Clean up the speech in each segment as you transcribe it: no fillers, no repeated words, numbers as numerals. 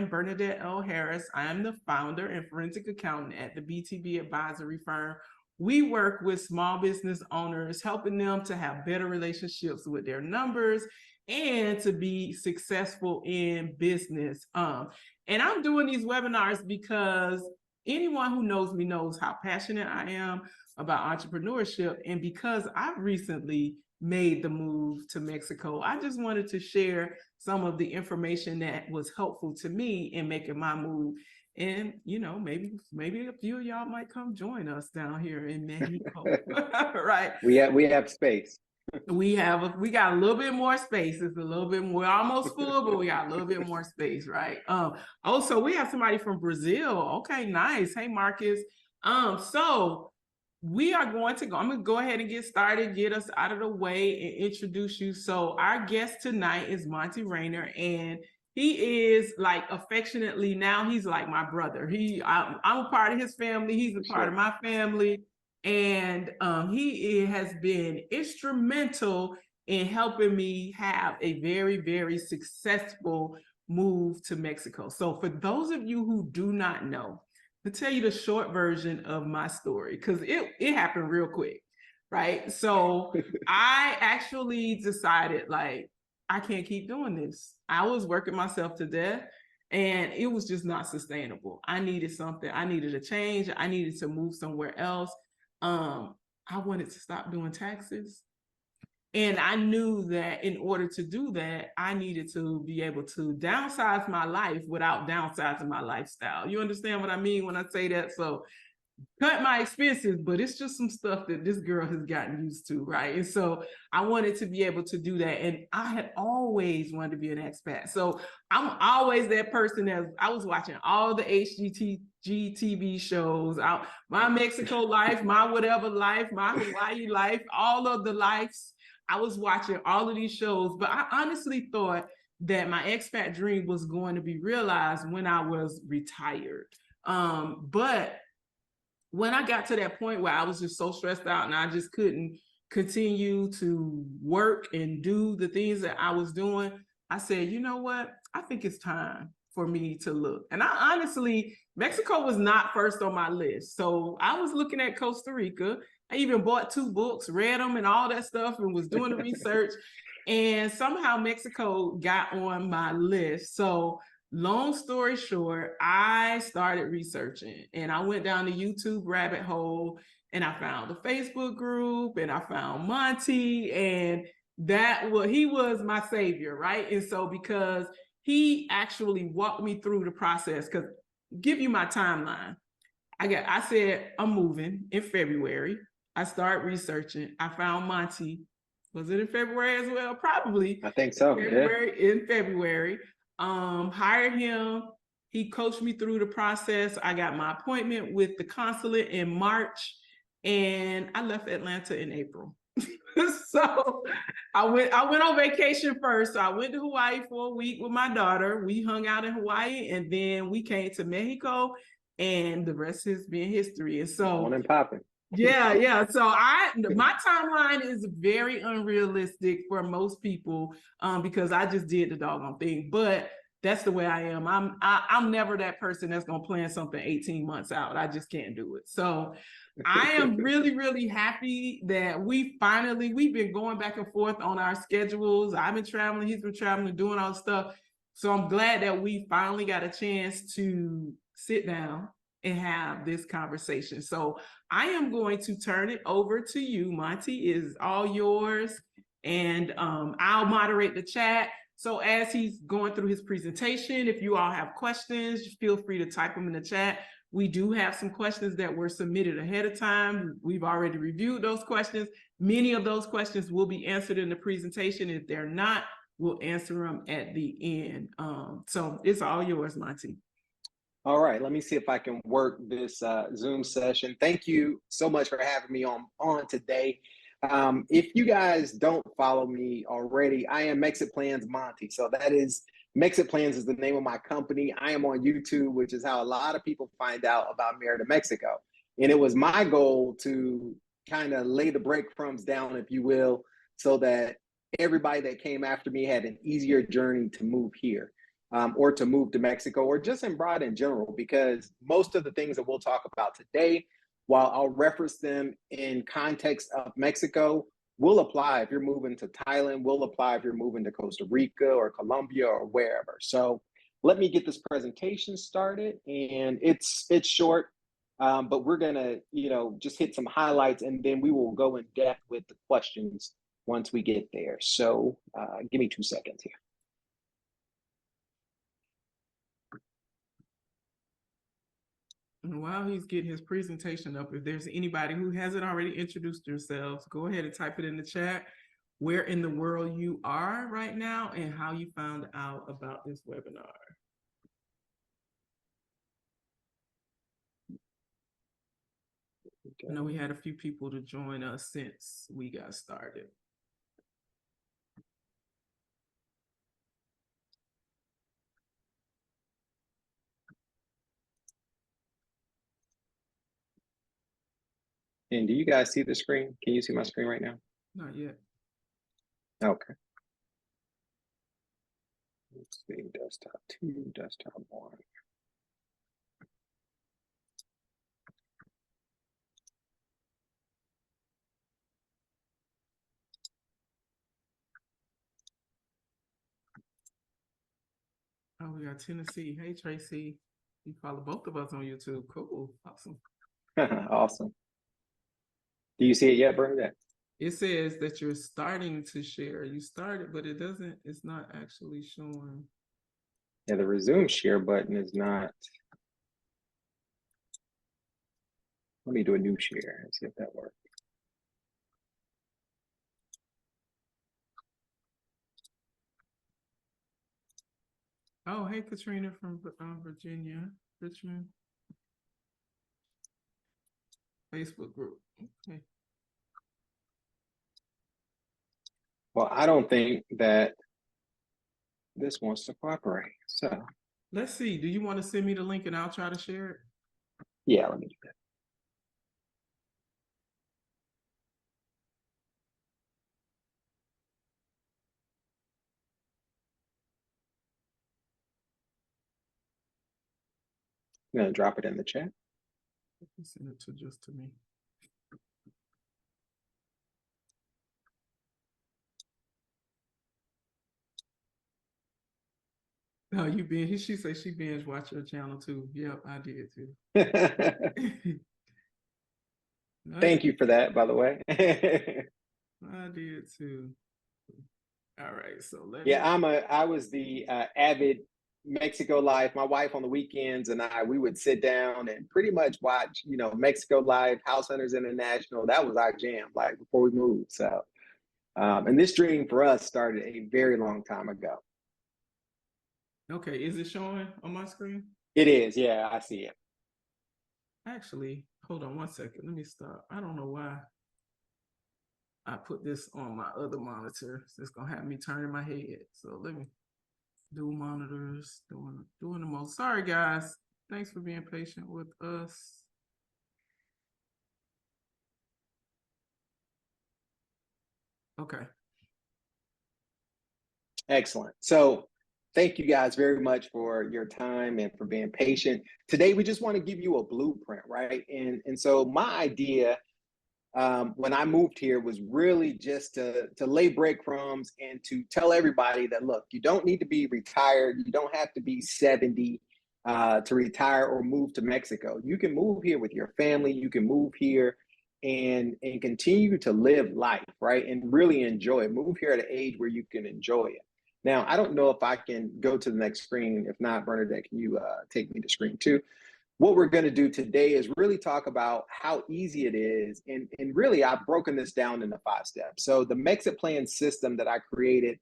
am Bernadette L. Harris. I am the founder and forensic accountant at the BTB advisory firm. We work with small business owners, helping them to have better relationships with their numbers and to be successful in business. And I'm doing these webinars because anyone who knows me knows how passionate I am about entrepreneurship. And because I've recently made the move to Mexico, I just wanted to share some of the information that was helpful to me in making my move. And, you know, maybe a few of y'all might come join us down here in Mexico. Right. We have space. We got a little bit more space. It's a little bit more, almost full, but we got a little bit more space, right? So we have somebody from Brazil. Okay, nice. Hey, Marcus. So we are going to go. I'm going to go ahead and get started, get us out of the way, and introduce you. So our guest tonight is Monte Raynor, and he is like affectionately now. He's like my brother. I'm a part of his family. He's a part of my family. And he has been instrumental in helping me have a very, very successful move to Mexico. So for those of you who do not know, to tell you the short version of my story, because it happened real quick, right? So I actually decided, like, I can't keep doing this. I was working myself to death, and it was just not sustainable. I needed something. I needed a change. I needed to move somewhere else. I wanted to stop doing taxes. And I knew that in order to do that, I needed to be able to downsize my life without downsizing my lifestyle. You understand what I mean when I say that? So cut my expenses, but it's just some stuff that this girl has gotten used to, right? And so I wanted to be able to do that. And I had always wanted to be an expat. So I'm always that person that I was watching all the HGTV TV shows, my Mexico life, my whatever life, my Hawaii life, all of the lives. I was watching all of these shows, but I honestly thought that my expat dream was going to be realized when I was retired. But when I got to that point where I was just so stressed out and I just couldn't continue to work and do the things that I was doing, I said, you know what? I think it's time for me to look. And I honestly, Mexico was not first on my list. So I was looking at Costa Rica. I even bought 2 books, read them and all that stuff, and was doing the research. And somehow Mexico got on my list. So long story short, I started researching, and I went down the YouTube rabbit hole, and I found the Facebook group, and I found Monte, and he was my savior, right? And so because he actually walked me through the process, because give you my timeline. I said, I'm moving in February. I started researching. I found Monte. Was it in February as well? Probably. I think so. In February. Hired him. He coached me through the process. I got my appointment with the consulate in March, and I left Atlanta in April. So I went on vacation first. So I went to Hawaii for a week with my daughter. We hung out in Hawaii, and then we came to Mexico, and the rest has been history. And so on and popping. Yeah. So my timeline is very unrealistic for most people, because I just did the doggone thing. But that's the way I am. I'm never that person that's gonna plan something 18 months out. I just can't do it. So I am really, really happy that we've been going back and forth on our schedules. I've been traveling, he's been traveling, doing all the stuff. So I'm glad that we finally got a chance to sit down and have this conversation. So I am going to turn it over to you. Monte is all yours, and I'll moderate the chat. So as he's going through his presentation, if you all have questions, feel free to type them in the chat. We do have some questions that were submitted ahead of time. We've already reviewed those questions. Many of those questions will be answered in the presentation. If they're not, we'll answer them at the end. So it's all yours, Monte. All right, let me see if I can work this Zoom session. Thank you so much for having me on today. If you guys don't follow me already, I am Mexit Plans Monte. So that is, Mexit Plans is the name of my company. I am on YouTube, which is how a lot of people find out about Married to Mexico. And it was my goal to kind of lay the breadcrumbs down, if you will, so that everybody that came after me had an easier journey to move here. or to move to Mexico, or just abroad in general, because most of the things that we'll talk about today, while I'll reference them in context of Mexico, will apply if you're moving to Thailand, will apply if you're moving to Costa Rica or Colombia or wherever. So let me get this presentation started, and it's short, but we're gonna, just hit some highlights, and then we will go in depth with the questions once we get there. So give me 2 seconds here. And while he's getting his presentation up, if there's anybody who hasn't already introduced yourselves, go ahead and type it in the chat where in the world you are right now and how you found out about this webinar. I know we had a few people to join us since we got started. And do you guys see the screen? Can you see my screen right now? Not yet. Okay. Let's see, desktop 2, desktop 1. Oh, we got Tennessee. Hey, Tracy. You follow both of us on YouTube. Cool. Awesome. Awesome. Do you see it yet, Bernadette? It says that you're starting to share. You started, but it's not actually showing. Yeah, the resume share button is not. Let me do a new share and see if that works. Oh, hey, Katrina from Virginia, Richmond. Facebook group. Okay. Well, I don't think that this wants to cooperate. So let's see. Do you want to send me the link and I'll try to share it? Yeah, let me do that. I'm gonna drop it in the chat. Send it to me. Oh, she said she binge watched your channel too. Yep, I did too. Thank you for that, by the way. I did too. All right, so I was the avid Mexico Live. My wife on the weekends and we would sit down and pretty much watch, Mexico Live, House Hunters International. That was our jam, like before we moved. So, and this dream for us started a very long time ago. Okay, is it showing on my screen? It is, yeah, I see it. Actually, hold on 1 second. Let me stop. I don't know why I put this on my other monitor. So it's gonna have me turning my head. So let me do monitors, doing the most. Sorry guys. Thanks for being patient with us. Okay. Excellent. So thank you guys very much for your time and for being patient. Today, we just want to give you a blueprint, right? And so my idea when I moved here was really just to lay breadcrumbs and to tell everybody that, look, you don't need to be retired. You don't have to be 70 to retire or move to Mexico. You can move here with your family. You can move here and continue to live life, right? And really enjoy it. Move here at an age where you can enjoy it. Now, I don't know if I can go to the next screen. If not, Bernadette, can you take me to screen 2? What we're going to do today is really talk about how easy it is. And really, I've broken this down into 5 steps. So the Mexit Plan system that I created,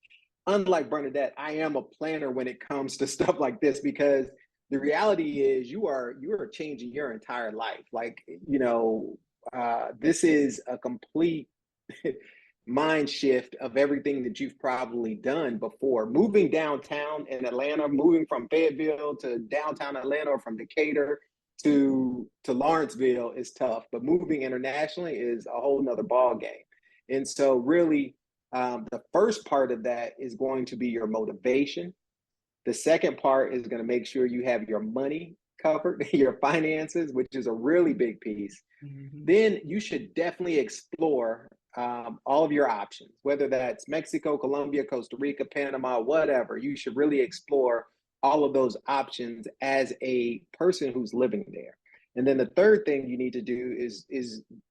unlike Bernadette, I am a planner when it comes to stuff like this, because the reality is you are changing your entire life. Like, this is a complete mind shift of everything that you've probably done before. Moving downtown in Atlanta, moving from Fayetteville to downtown Atlanta, or from Decatur to Lawrenceville is tough, but moving internationally is a whole nother ball game. And so really, the first part of that is going to be your motivation. The second part is going to make sure you have your money covered, your finances, which is a really big piece. Mhm. Then you should definitely explore all of your options, whether that's Mexico, Colombia, Costa Rica, Panama, whatever. You should really explore all of those options as a person who's living there. And then the third thing you need to do is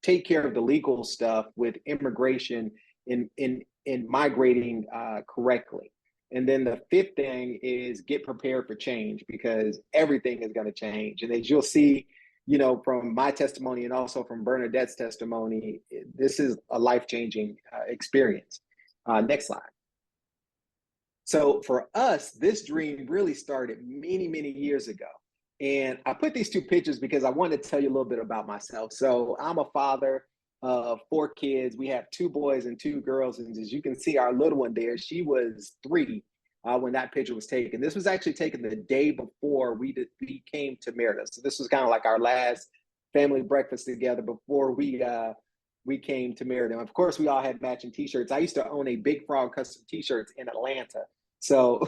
take care of the legal stuff with immigration in migrating correctly. And then the fifth thing is get prepared for change because everything is going to change. And as you'll see, from my testimony and also from Bernadette's testimony, this is a life-changing experience. Next slide. So for us, this dream really started many, many years ago. And I put these two pictures because I wanted to tell you a little bit about myself. So I'm a father of 4 kids. We have 2 boys and 2 girls. And as you can see, our little one there, she was 3 when that picture was taken. This was actually taken the day before we came to Merida. So this was kind of like our last family breakfast together before we came to Merida. And of course, we all had matching T-shirts. I used to own a Big Frog custom T-shirts in Atlanta. So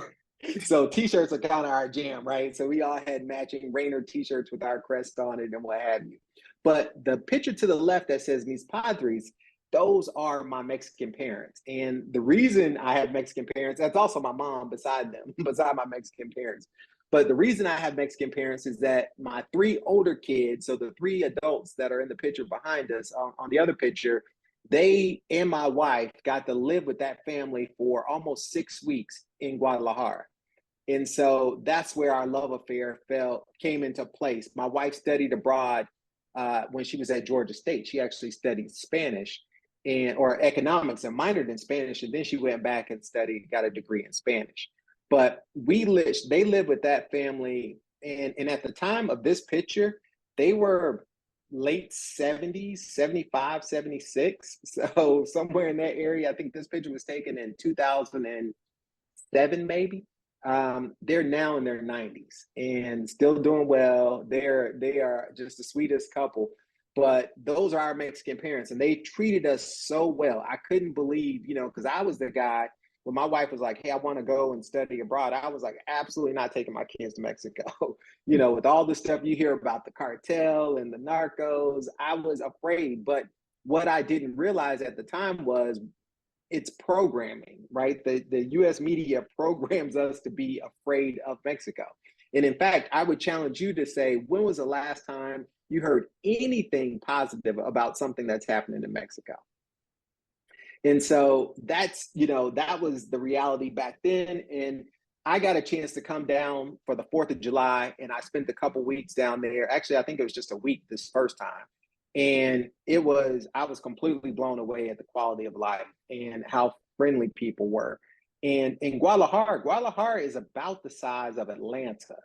T-shirts are kind of our jam, right? So we all had matching Raynor T-shirts with our crest on it and what have you. But the picture to the left that says Mis Padres, those are my Mexican parents. And the reason I have Mexican parents, that's also my mom beside them, beside my Mexican parents. But the reason I have Mexican parents is that my 3 older kids, so the 3 adults that are in the picture behind us on the other picture, they and my wife got to live with that family for almost 6 weeks in Guadalajara. And so that's where our love affair came into place. My wife studied abroad when she was at Georgia State. She actually studied Spanish or economics and minored in Spanish, and then she went back and got a degree in Spanish. But they lived with that family, and at the time of this picture, they were late 70s, 75, 76. So somewhere in that area. I think this picture was taken in 2007, maybe. They're now in their 90s and still doing well. They are just the sweetest couple. But those are our Mexican parents, and they treated us so well. I couldn't believe, because I was the guy when my wife was like, "Hey, I want to go and study abroad." I was like, "Absolutely not taking my kids to Mexico." With all the stuff you hear about the cartel and the narcos, I was afraid. But what I didn't realize at the time was it's programming, right? The US media programs us to be afraid of Mexico. And in fact, I would challenge you to say, when was the last time you heard anything positive about something that's happening in Mexico? And so that was the reality back then. And I got a chance to come down for the 4th of July, and I spent a couple weeks down there. Actually, I think it was just a week this first time. And I was completely blown away at the quality of life and how friendly people were. And in Guadalajara is about the size of Atlanta.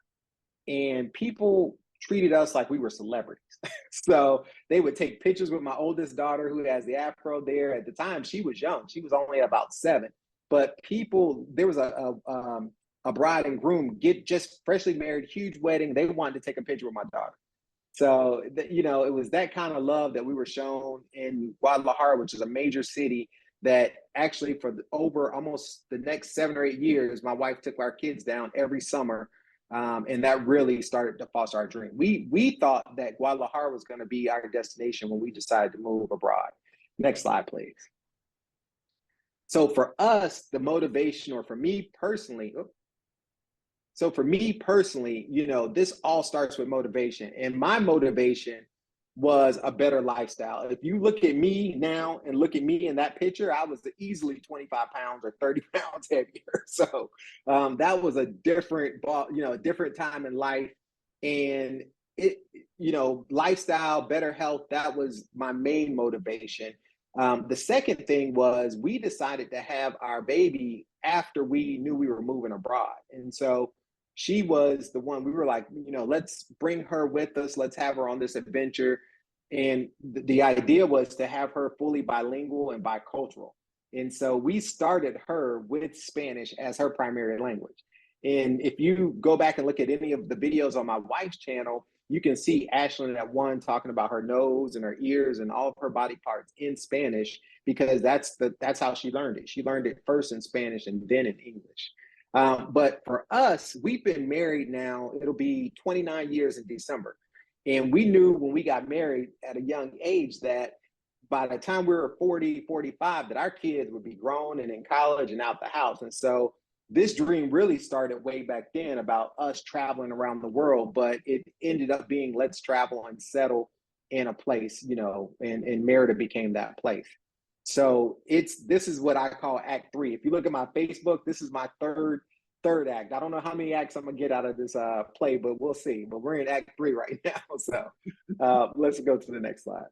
And people treated us like we were celebrities. So they would take pictures with my oldest daughter who has the afro there. At the time, she was young. She was only about 7. But there was a bride and groom get just freshly married, huge wedding. They wanted to take a picture with my daughter. So, it was that kind of love that we were shown in Guadalajara, which is a major city that actually for over almost the next 7 or 8 years, my wife took our kids down every summer. And that really started to foster our dream. We thought that Guadalajara was going to be our destination when we decided to move abroad. Next slide, please. So for us, the motivation, or for me personally, this all starts with motivation. And my motivation was a better lifestyle. If you look at me now and look at me in that picture, I was easily 25 pounds or 30 pounds heavier. So that was a different time in life. And lifestyle, better health, that was my main motivation. The second thing was we decided to have our baby after we knew we were moving abroad. And so she was the one we were like, let's bring her with us. Let's have her on this adventure. And the idea was to have her fully bilingual and bicultural. And so we started her with Spanish as her primary language. And if you go back and look at any of the videos on my wife's channel, you can see Ashlyn at one talking about her nose and her ears and all of her body parts in Spanish, because that's how she learned it. She learned it first in Spanish and then in English. But for us, we've been married now, it'll be 29 years in December. And we knew when we got married at a young age that by the time we were 40, 45, that our kids would be grown and in college and out the house. And so this dream really started way back then about us traveling around the world, but it ended up being let's travel and settle in a place, and Merida became that place. So this is what I call act three. If you look at my Facebook, this is my third act. I don't know how many acts I'm gonna get out of this play, but we'll see. But we're in act three right now. So let's go to the next slide.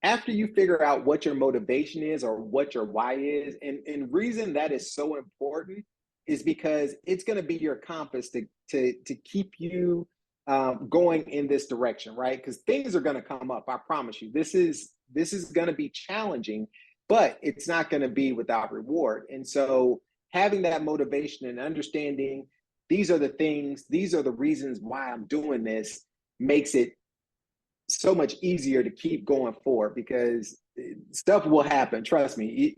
After you figure out what your motivation is or what your why is, and reason that is so important is because it's going to be your compass to keep you going in this direction, right? Because things are going to come up. I promise you, this is going to be challenging, but it's not going to be without reward. And so having that motivation and understanding these are the things, these are the reasons why I'm doing this makes it so much easier to keep going forward because stuff will happen. Trust me,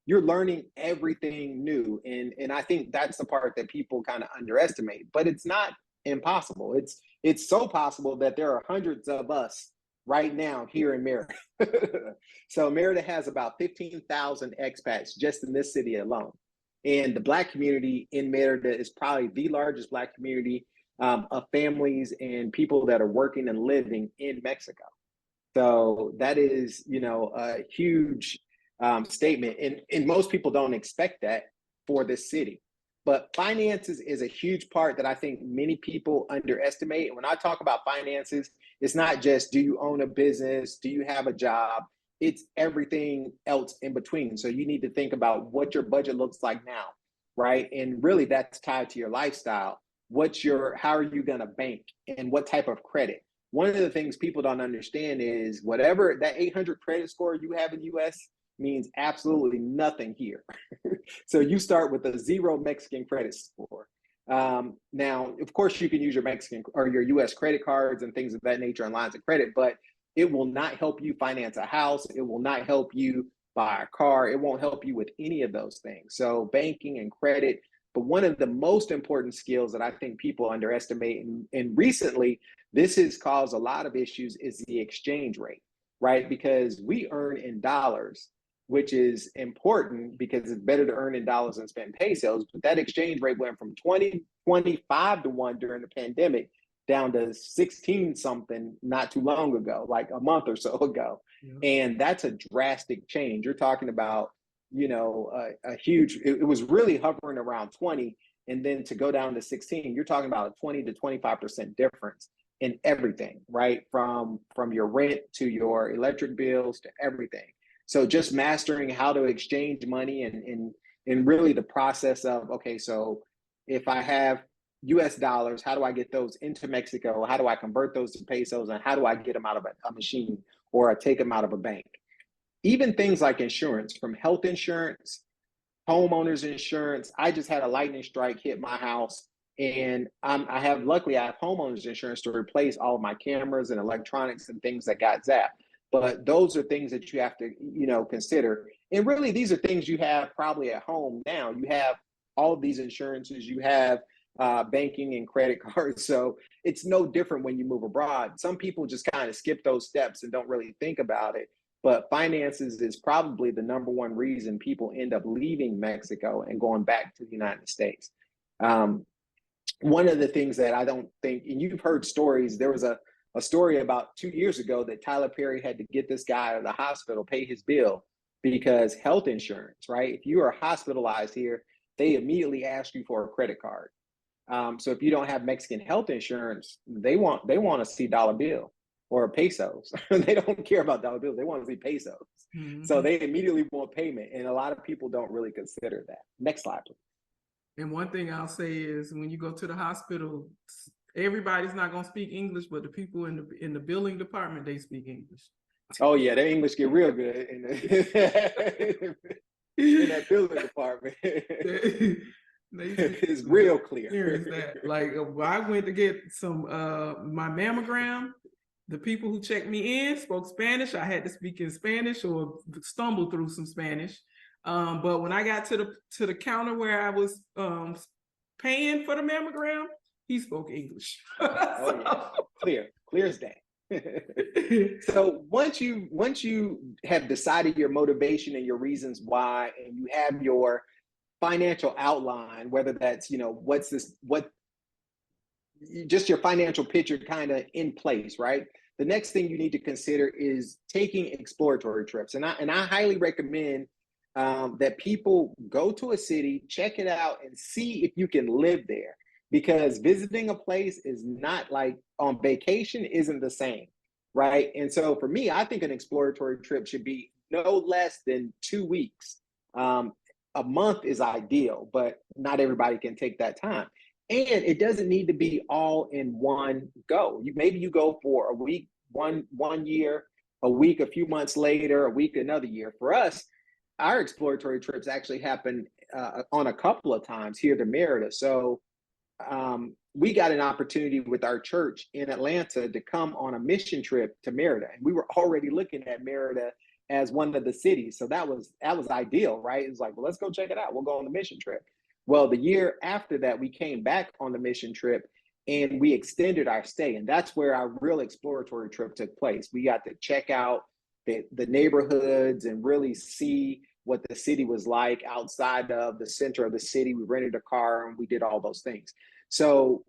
you're learning everything new. And I think that's the part that people kind of underestimate, but it's not impossible. It's so possible that there are hundreds of us right now here in Merida. So Merida has about 15,000 expats just in this city alone. And the Black community in Merida is probably the largest Black community of families and people that are working and living in Mexico. So that is, a huge statement. And most people don't expect that for this city. But finances is a huge part that I think many people underestimate. And when I talk about finances, it's not just do you own a business? Do you have a job? It's everything else in between. So you need to think about what your budget looks like now, right? And really that's tied to your lifestyle. How are you going to bank and what type of credit? One of the things people don't understand is whatever that 800 credit score you have in the US means absolutely nothing here. So you start with a 0 Mexican credit score. Now, of course, you can use your Mexican or your US credit cards and things of that nature and lines of credit, but it will not help you finance a house. It will not help you buy a car. It won't help you with any of those things. So banking and credit. But one of the most important skills that I think people underestimate, and recently this has caused a lot of issues, is the exchange rate, right? Because we earn in dollars, which is important because it's better to earn in dollars than spend pesos. But that exchange rate went from 25 to 1 during the pandemic down to 16 something not too long ago, like a month or so ago. Yeah. And that's a drastic change. You're talking about a huge, it was really hovering around 20, and then to go down to 16, you're talking about a 20 to 25% difference in everything, right? From your rent to your electric bills to everything. So just mastering how to exchange money and really the process of, okay, so if I have US dollars, how do I get those into Mexico? How do I convert those to pesos? And how do I get them out of a machine or I take them out of a bank? Even things like insurance, from health insurance, homeowners insurance. I just had a lightning strike hit my house, and luckily I have homeowners insurance to replace all of my cameras and electronics and things that got zapped. But those are things that you have to, consider. And really, these are things you have probably at home now. You have all of these insurances. You have banking and credit cards. So it's no different when you move abroad. Some people just kind of skip those steps and don't really think about it. But finances is probably the number one reason people end up leaving Mexico and going back to the United States. One of the things that I don't think, and you've heard stories, there was a story about 2 years ago that Tyler Perry had to get this guy out of the hospital, pay his bill because health insurance, right? If you are hospitalized here, they immediately ask you for a credit card. So if you don't have Mexican health insurance, they want a $C bill or pesos. They don't care about dollar bills. They want to see pesos. Mm-hmm. So they immediately want payment. And a lot of people don't really consider that. Next slide, please. And one thing I'll say is when you go to the hospital, everybody's not going to speak English, but the people in the billing department, they speak English. Oh yeah, their English get real good in that billing department. It's real clear. That. Like I went to get some my mammogram. The people who checked me in spoke Spanish. I had to speak in Spanish or stumble through some Spanish. But when I got to the counter where I was paying for the mammogram, he spoke English. Oh yeah, clear as day. So once you have decided your motivation and your reasons why, and you have your financial outline, whether that's, what just your financial picture kind of in place, right? The next thing you need to consider is taking exploratory trips, and I highly recommend that people go to a city, check it out, and see if you can live there. Because visiting a place is not like on vacation isn't the same, right? And so for me, I think an exploratory trip should be no less than 2 weeks. A month is ideal, but not everybody can take that time. And it doesn't need to be all in one go. Maybe you go for a week, one year, a week, a few months later, a week, another year. For us, our exploratory trips actually happen on a couple of times here to Merida. So we got an opportunity with our church in Atlanta to come on a mission trip to Merida, and we were already looking at Merida as one of the cities. So that was ideal, right? It was like, well, let's go check it out. We'll go on the mission trip. Well, the year after that, we came back on the mission trip and we extended our stay. And that's where our real exploratory trip took place. We got to check out the neighborhoods and really see what the city was like outside of the center of the city. We rented a car and we did all those things. So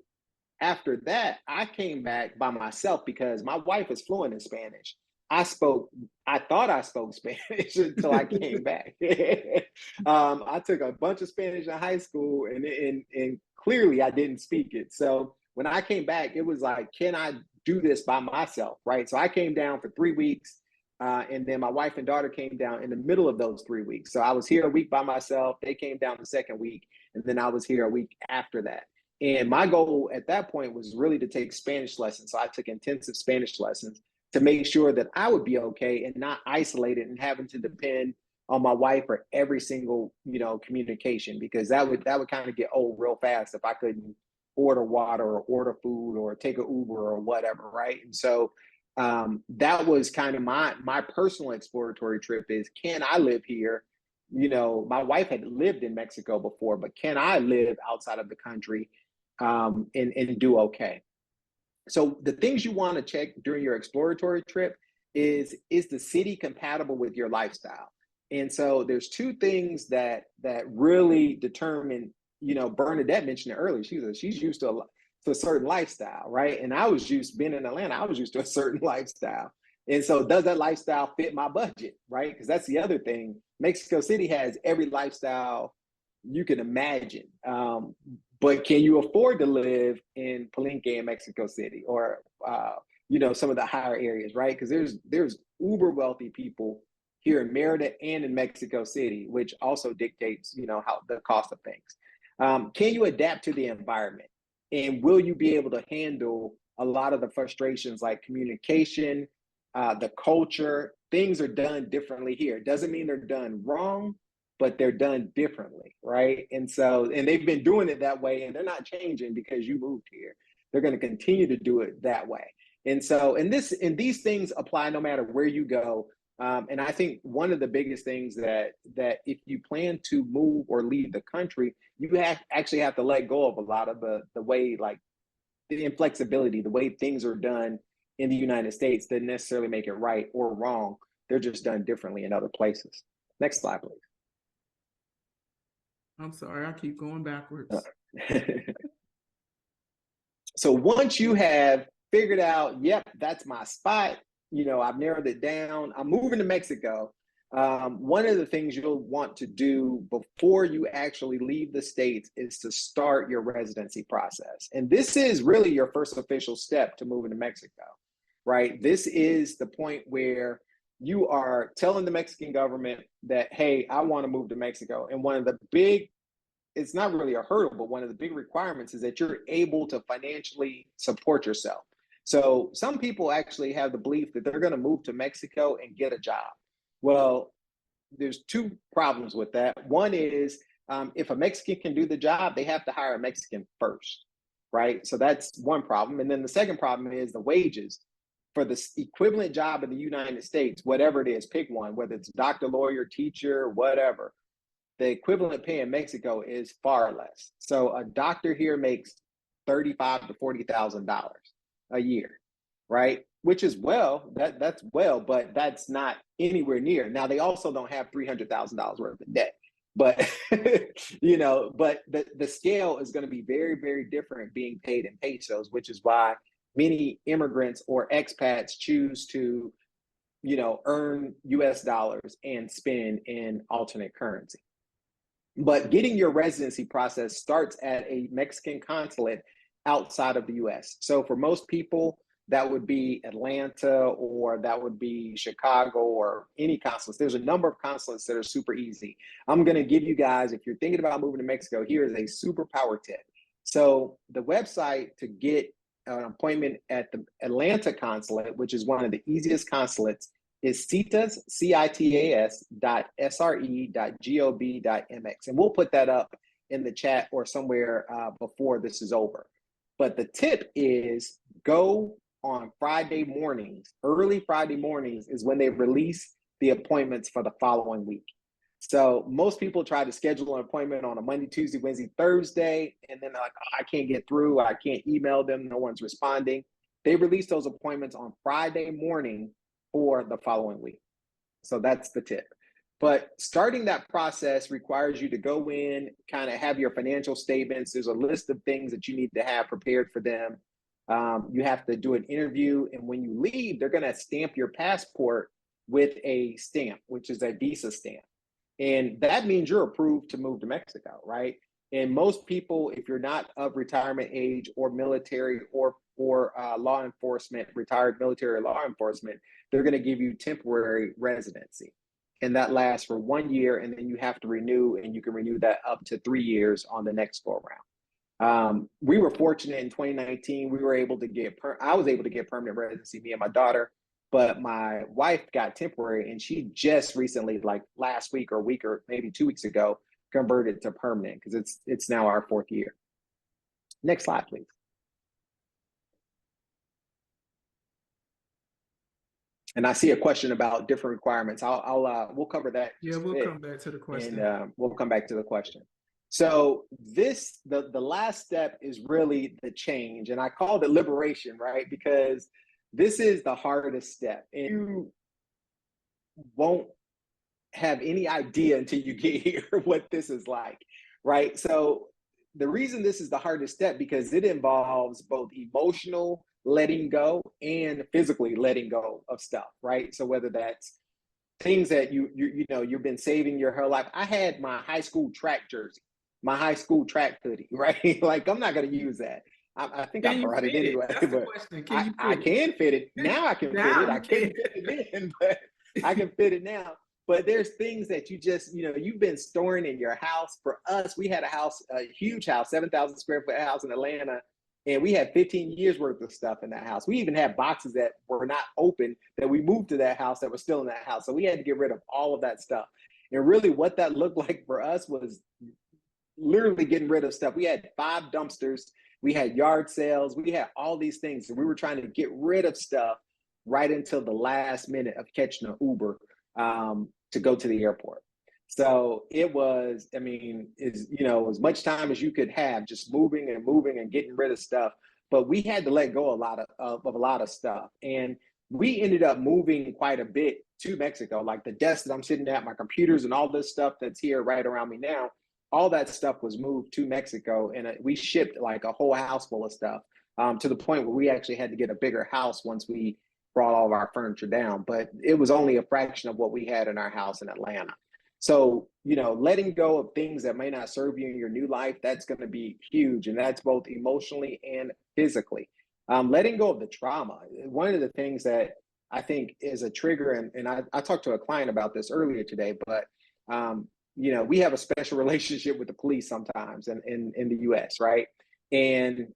after that, I came back by myself because my wife is fluent in Spanish. I thought I spoke Spanish until I came back. I took a bunch of Spanish in high school, and clearly I didn't speak it. So when I came back, it was like, can I do this by myself, right? So I came down for 3 weeks, and then my wife and daughter came down in the middle of those 3 weeks. So I was here a week by myself. They came down the second week, and then I was here a week after that. And my goal at that point was really to take Spanish lessons. So I took intensive Spanish lessons to make sure that I would be okay and not isolated and having to depend on my wife for every single, communication, because that would kind of get old real fast if I couldn't order water or order food or take an Uber or whatever, right? And so that was kind of my personal exploratory trip is, can I live here? My wife had lived in Mexico before, but can I live outside of the country and do okay? So the things you want to check during your exploratory trip is the city compatible with your lifestyle? And so there's two things that really determine, Bernadette mentioned it earlier. She's used to a certain lifestyle, right? And I was being in Atlanta, I was used to a certain lifestyle. And so does that lifestyle fit my budget, right? Because that's the other thing. Mexico City has every lifestyle you can imagine. But can you afford to live in Palenque in Mexico City or, some of the higher areas, right? Because there's uber wealthy people here in Merida and in Mexico City, which also dictates, how the cost of things. Can you adapt to the environment? And will you be able to handle a lot of the frustrations like communication, the culture? Things are done differently here. It doesn't mean they're done wrong, but they're done differently, right? And they've been doing it that way, and they're not changing because you moved here. They're going to continue to do it that way. And so, these things apply no matter where you go. And I think one of the biggest things that if you plan to move or leave the country, you actually have to let go of a lot of the way, like the inflexibility, the way things are done in the United States didn't necessarily make it right or wrong. They're just done differently in other places. Next slide, please. I'm sorry, I keep going backwards. So once you have figured out, yep, that's my spot, I've narrowed it down, I'm moving to Mexico. One of the things you'll want to do before you actually leave the States is to start your residency process. And this is really your first official step to moving to Mexico, right? This is the point where you are telling the Mexican government that, hey, I want to move to Mexico. And one of the it's not really a hurdle, but one of the big requirements is that you're able to financially support yourself. So some people actually have the belief that they're going to move to Mexico and get a job. Well, there's two problems with that. One is if a Mexican can do the job, they have to hire a Mexican first, right? So that's one problem. And then the second problem is the wages. for the equivalent job in the United States, whatever it is, pick one, whether it's doctor, lawyer, teacher, whatever, the equivalent pay in Mexico is far less. So a doctor here makes $35,000 to $40,000 a year, right? Which is that's well, but that's not anywhere near. Now they also don't have $300,000 worth of debt, but but the scale is going to be very, very different being paid in pesos, which is why many immigrants or expats choose to, earn US dollars and spend in alternate currency. But getting your residency process starts at a Mexican consulate outside of the US. So for most people, that would be Atlanta, or that would be Chicago, or any consulates. There's a number of consulates that are super easy. I'm going to give you guys, if you're thinking about moving to Mexico, here is a superpower tip. So the website to get an appointment at the Atlanta consulate, which is one of the easiest consulates, is citas, citas.sre.gov.mx. And we'll put that up in the chat or somewhere before this is over. But the tip is go on Friday mornings. Early Friday mornings is when they release the appointments for the following week. So most people try to schedule an appointment on a Monday, Tuesday, Wednesday, Thursday, and then they're like, oh, I can't get through. I can't email them. No one's responding. They release those appointments on Friday morning for the following week. So that's the tip. But starting that process requires you to go in, kind of have your financial statements. There's a list of things that you need to have prepared for them. You have to do an interview. And when you leave, they're going to stamp your passport with a stamp, which is a visa stamp. And that means you're approved to move to Mexico, right? And most people, if you're not of retirement age or military or law enforcement, retired military law enforcement, they're going to give you temporary residency. And that lasts for 1 year, and then you have to renew, and you can renew that up to 3 years on the next go around. We were fortunate in 2019, I was able to get permanent residency, me and my daughter, but my wife got temporary, and she just recently, like last week or a week or maybe 2 weeks ago, converted to permanent because it's now our 4th year. Next slide, please. And I see a question about different requirements. We'll cover that. Yeah, we'll come back to the question. And we'll come back to the question. So the last step is really the change, and I called it liberation, right? Because this is the hardest step, and you won't have any idea until you get here what this is like, right? So the reason this is the hardest step because it involves both emotional letting go and physically letting go of stuff, right? So whether that's things that you've been saving your whole life. I had my high school track jersey, my high school track hoodie, right? Like I'm not going to use that. I think I brought it anyway, but I can fit it. Now I can fit it. I couldn't fit it in, but I can fit it now. But there's things that you just, you've been storing in your house. For us, we had a huge house, 7,000 square foot house in Atlanta. And we had 15 years worth of stuff in that house. We even had boxes that were not open that we moved to that house that were still in that house. So we had to get rid of all of that stuff. And really what that looked like for us was literally getting rid of stuff. We had 5 dumpsters. We had yard sales. We had all these things. And we were trying to get rid of stuff right until the last minute of catching an Uber to go to the airport. So it was, as much time as you could have just moving and getting rid of stuff. But we had to let go of a lot of stuff. And we ended up moving quite a bit to Mexico, like the desk that I'm sitting at, my computers and all this stuff that's here right around me now. All that stuff was moved to Mexico, and we shipped like a whole house full of stuff to the point where we actually had to get a bigger house once we brought all of our furniture down. But it was only a fraction of what we had in our house in Atlanta. So, letting go of things that may not serve you in your new life, that's going to be huge. And that's both emotionally and physically. Letting go of the trauma. One of the things that I think is a trigger, and I talked to a client about this earlier today, but, we have a special relationship with the police sometimes in the US, right? And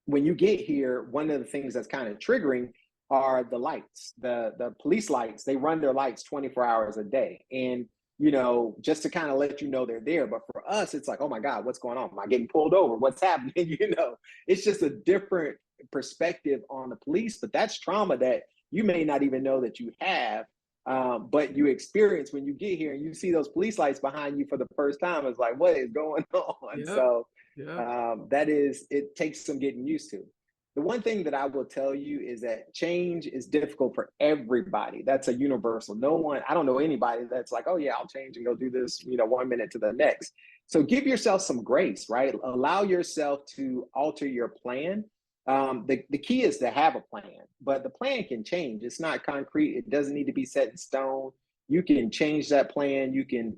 when you get here, one of the things that's kind of triggering are the lights, the police lights. They run their lights 24 hours a day. And just to kind of let you know they're there. But for us, it's like, oh my God, what's going on? Am I getting pulled over? What's happening? It's just a different perspective on the police, but that's trauma that you may not even know that you have. But you experience when you get here and you see those police lights behind you for the first time. It's like, what is going on? Yep. So Yep. it takes some getting used to. The one thing that I will tell you is that change is difficult for everybody. That's a universal. No one, I don't know anybody that's like, oh yeah, I'll change and go do this, 1 minute to the next. So give yourself some grace, right? Allow yourself to alter your plan. The key is to have a plan, but the plan can change. It's not concrete. It doesn't need to be set in stone. You can change that plan.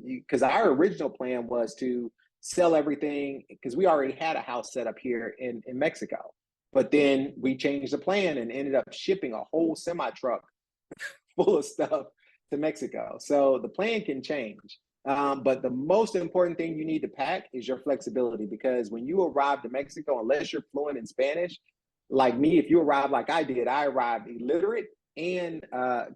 Because our original plan was to sell everything because we already had a house set up here in Mexico. But then we changed the plan and ended up shipping a whole semi truck full of stuff to Mexico. So the plan can change. But the most important thing you need to pack is your flexibility, because when you arrive to Mexico, unless you're fluent in Spanish, like me, if you arrive like I did, I arrived illiterate and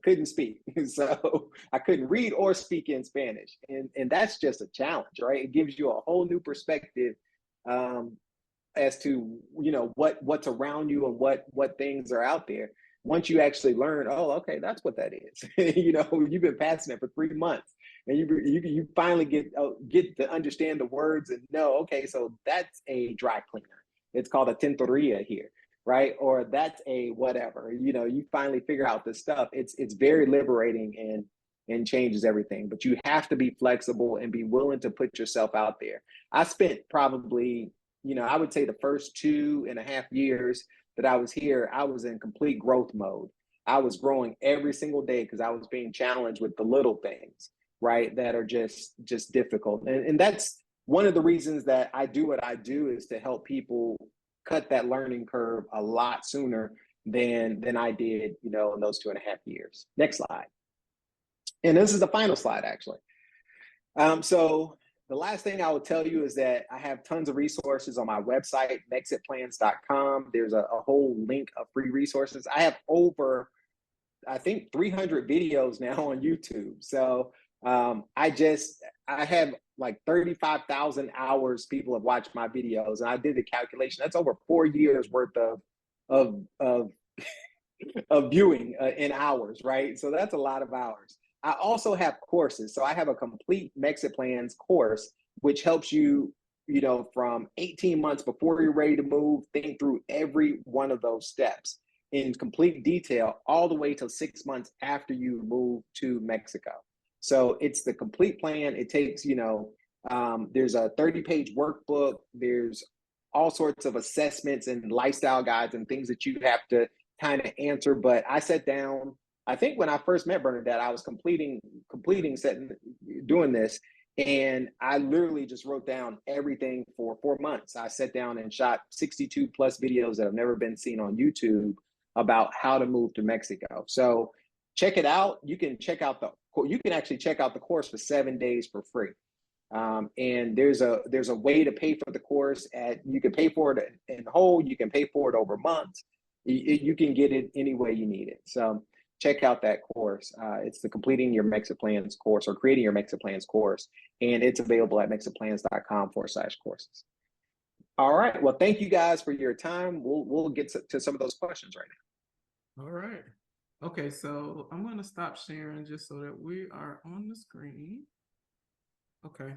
couldn't speak. So I couldn't read or speak in Spanish. And that's just a challenge, right? It gives you a whole new perspective as to what's around you and what things are out there. Once you actually learn, oh, okay, that's what that is. You've been passing it for 3 months, and you finally get to understand the words and know, okay, so that's a dry cleaner. It's called a tintoreria here, right? Or that's a whatever. You finally figure out this stuff. It's very liberating and changes everything. But you have to be flexible and be willing to put yourself out there. I spent probably, I would say the first 2.5 years that I was here, I was in complete growth mode. I was growing every single day because I was being challenged with the little things, right, that are just difficult. And that's one of the reasons that I do what I do, is to help people cut that learning curve a lot sooner than I did, in those 2.5 years. Next slide. And this is the final slide, actually. So the last thing I will tell you is that I have tons of resources on my website, mexitplans.com. There's a whole link of free resources. I have over, I think, 300 videos now on YouTube. So I have like 35,000 hours people have watched my videos, and I did the calculation. That's over 4 years worth of viewing in hours, right? So that's a lot of hours. I also have courses. So I have a complete Mexit Plans course, which helps you, from 18 months before you're ready to move, think through every one of those steps in complete detail, all the way till 6 months after you move to Mexico. So it's the complete plan. It takes, there's a 30-page workbook. There's all sorts of assessments and lifestyle guides and things that you have to kind of answer. But I sat down, I think when I first met Bernadette, I was doing this, and I literally just wrote down everything for 4 months. I sat down and shot 62 plus videos that have never been seen on YouTube about how to move to Mexico. So check it out. You can actually check out the course for 7 days for free. And there's a way to pay for the course. You can pay for it in whole. You can pay for it over months. You can get it any way you need it. So check out that course. It's the Completing Your Mexit Plans course, or Creating Your Mexit Plans course. And it's available at mexitplans.com/courses. All right. Well, thank you guys for your time. We'll get to some of those questions right now. All right. Okay, so I'm going to stop sharing just so that we are on the screen. Okay.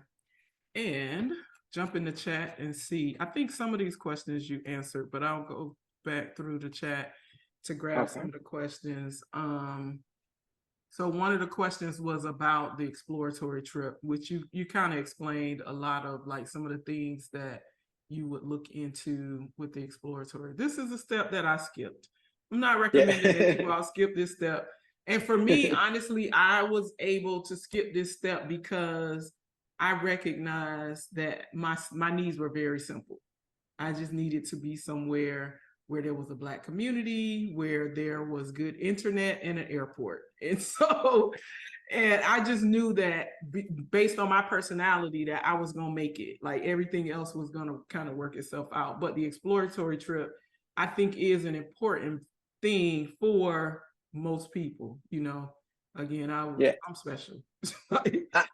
And jump in the chat and see. I think some of these questions you answered, but I'll go back through the chat to grab some of the questions. So one of the questions was about the exploratory trip, which you kind of explained a lot of, like, some of the things that you would look into with the exploratory. This is a step that I skipped. I'm not recommending that you all skip this step. And for me, honestly, I was able to skip this step because I recognized that my needs were very simple. I just needed to be somewhere where there was a Black community, where there was good internet and an airport. And I just knew that based on my personality that I was going to make it. Like, everything else was going to kind of work itself out. But the exploratory trip, I think, is an important thing for most people. Again, I'm special.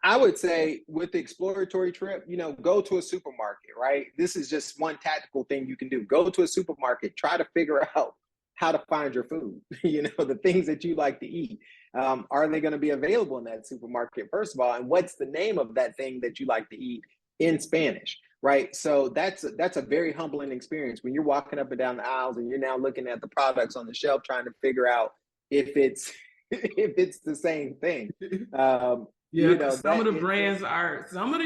I would say with the exploratory trip, go to a supermarket, right? This is just one tactical thing you can do. Go to a supermarket, try to figure out how to find your food, the things that you like to eat. Are they going to be available in that supermarket, first of all? And what's the name of that thing that you like to eat in Spanish, right? So that's a very humbling experience when you're walking up and down the aisles and you're now looking at the products on the shelf, trying to figure out if it's if it's the same thing. Yeah, some of the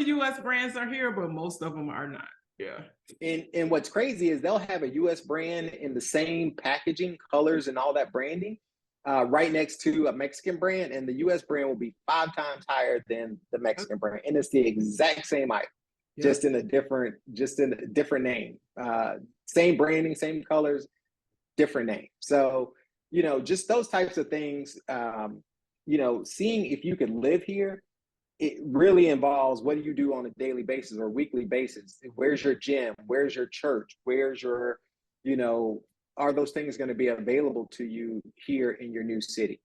US brands are here, but most of them are not. Yeah. And what's crazy is they'll have a US brand in the same packaging, colors, and all that branding right next to a Mexican brand, and the US brand will be 5 times higher than the Mexican brand. And it's the exact same item, just in a different name. Same branding, same colors, different name. So, just those types of things, seeing if you can live here, it really involves what do you do on a daily basis or weekly basis? Where's your gym? Where's your church? Where's your, are those things going to be available to you here in your new city?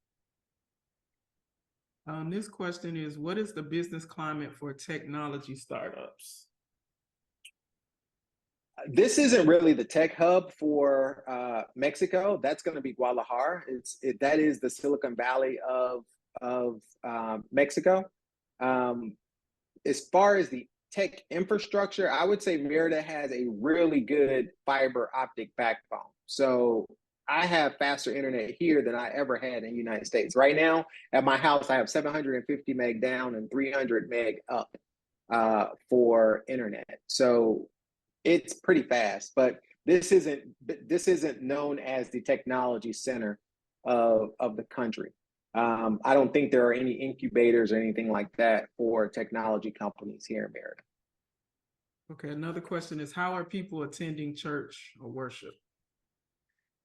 This question is, what is the business climate for technology startups? This isn't really the tech hub for Mexico. That's going to be Guadalajara. That is the Silicon Valley of Mexico. As far as the tech infrastructure, I would say Merida has a really good fiber optic backbone. So I have faster internet here than I ever had in the United States. Right now at my house, I have 750 meg down and 300 meg up for internet. So it's pretty fast, but this isn't known as the technology center of the country. I don't think there are any incubators or anything like that for technology companies here in Merida. Okay, another question is, how are people attending church or worship?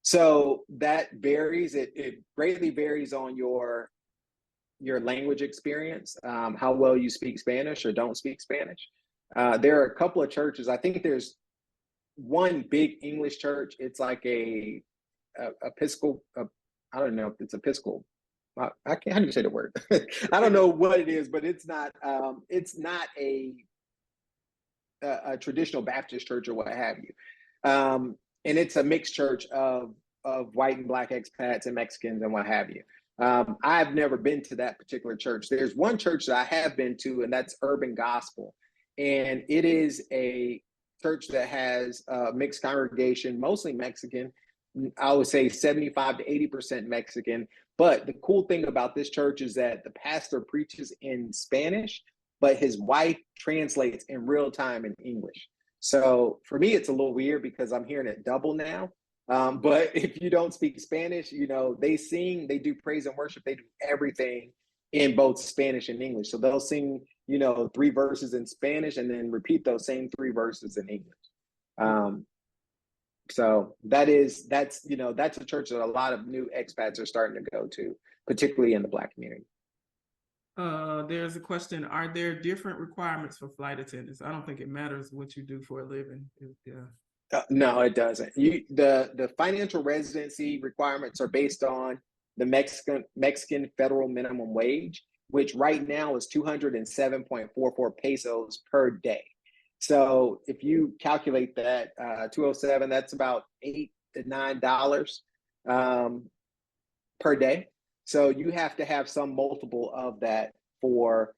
So that varies. It greatly varies on your language experience, how well you speak Spanish or don't speak Spanish. There are a couple of churches. I think there's one big English church. It's like a Episcopal. I don't know if it's Episcopal. I can't. How do you say the word? I don't know what it is, but it's not. It's not a traditional Baptist church or what have you. And it's a mixed church of white and black expats and Mexicans and what have you. I've never been to that particular church. There's one church that I have been to, and that's Urban Gospel, and it is a church that has a mixed congregation, mostly Mexican. I would say 75 to 80% Mexican. But the cool thing about this church is that the pastor preaches in Spanish, but his wife translates in real time in English. So for me, it's a little weird because I'm hearing it double now. But if you don't speak Spanish, they sing, they do praise and worship, they do everything in both Spanish and English. So they'll sing, 3 verses in Spanish and then repeat those same 3 verses in English. So that's a church that a lot of new expats are starting to go to, particularly in the Black community. There's a question: are there different requirements for flight attendants? I don't think it matters what you do for a living. No, it doesn't. The financial residency requirements are based on the Mexican federal minimum wage, which right now is 207.44 pesos per day. So if you calculate that 207, that's about $8 to $9 per day. So you have to have some multiple of that for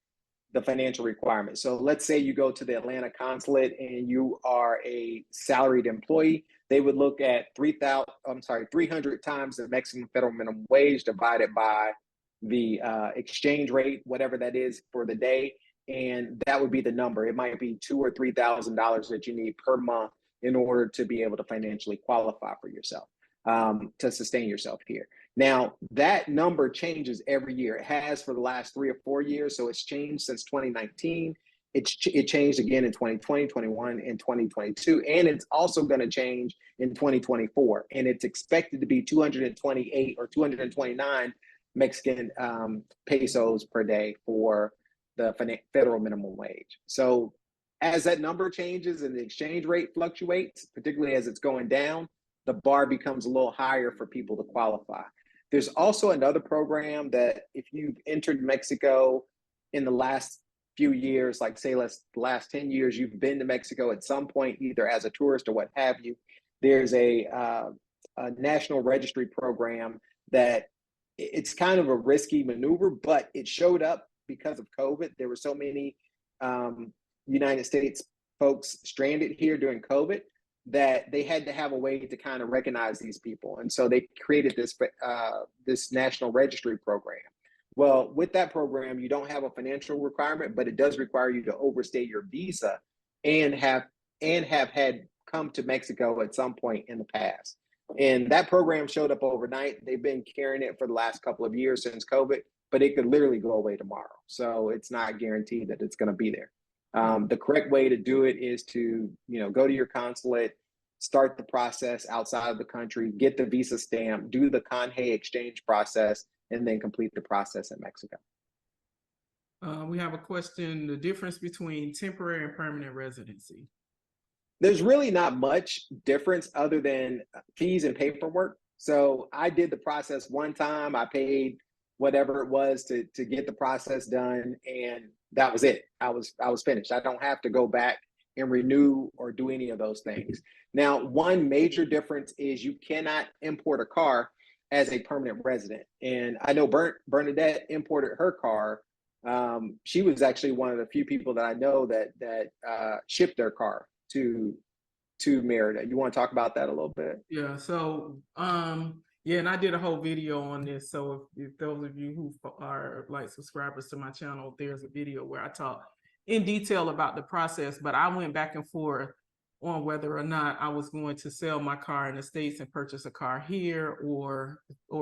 the financial requirements. So let's say you go to the Atlanta consulate and you are a salaried employee, they would look at 300 times the Mexican federal minimum wage divided by the exchange rate, whatever that is for the day. And that would be the number. It might be $2,000 or $3,000 that you need per month in order to be able to financially qualify for yourself, to sustain yourself here. Now, that number changes every year. It has for the last 3 or 4 years. So it's changed since 2019. It changed again in 2020, 21, and 2022. And it's also going to change in 2024. And it's expected to be 228 or 229 Mexican pesos per day for the federal minimum wage. So as that number changes and the exchange rate fluctuates, particularly as it's going down, the bar becomes a little higher for people to qualify. There's also another program that if you've entered Mexico in the last few years, like say the last 10 years, you've been to Mexico at some point, either as a tourist or what have you, there's a national registry program that it's kind of a risky maneuver, but it showed up because of COVID. There were so many United States folks stranded here during COVID that they had to have a way to kind of recognize these people. And so they created this national registry program. Well, with that program, you don't have a financial requirement, but it does require you to overstay your visa and have had come to Mexico at some point in the past. And that program showed up overnight. They've been carrying it for the last couple of years since COVID, but it could literally go away tomorrow. So it's not guaranteed that it's going to be there. The correct way to do it is to, go to your consulate, start the process outside of the country, get the visa stamp, do the Canje exchange process, and then complete the process in Mexico. We have a question, the difference between temporary and permanent residency. There's really not much difference other than fees and paperwork. So I did the process one time. I paid whatever it was to get the process done, and that was it. I was finished. I don't have to go back and renew or do any of those things. Now, one major difference is you cannot import a car as a permanent resident. And I know Bernadette imported her car. She was actually one of the few people that I know that shipped their car to Merida. You want to talk about that a little bit? Yeah. So, yeah, and I did a whole video on this. So if those of you who are like subscribers to my channel, there's a video where I talk in detail about the process, but I went back and forth on whether or not I was going to sell my car in the States and purchase a car here or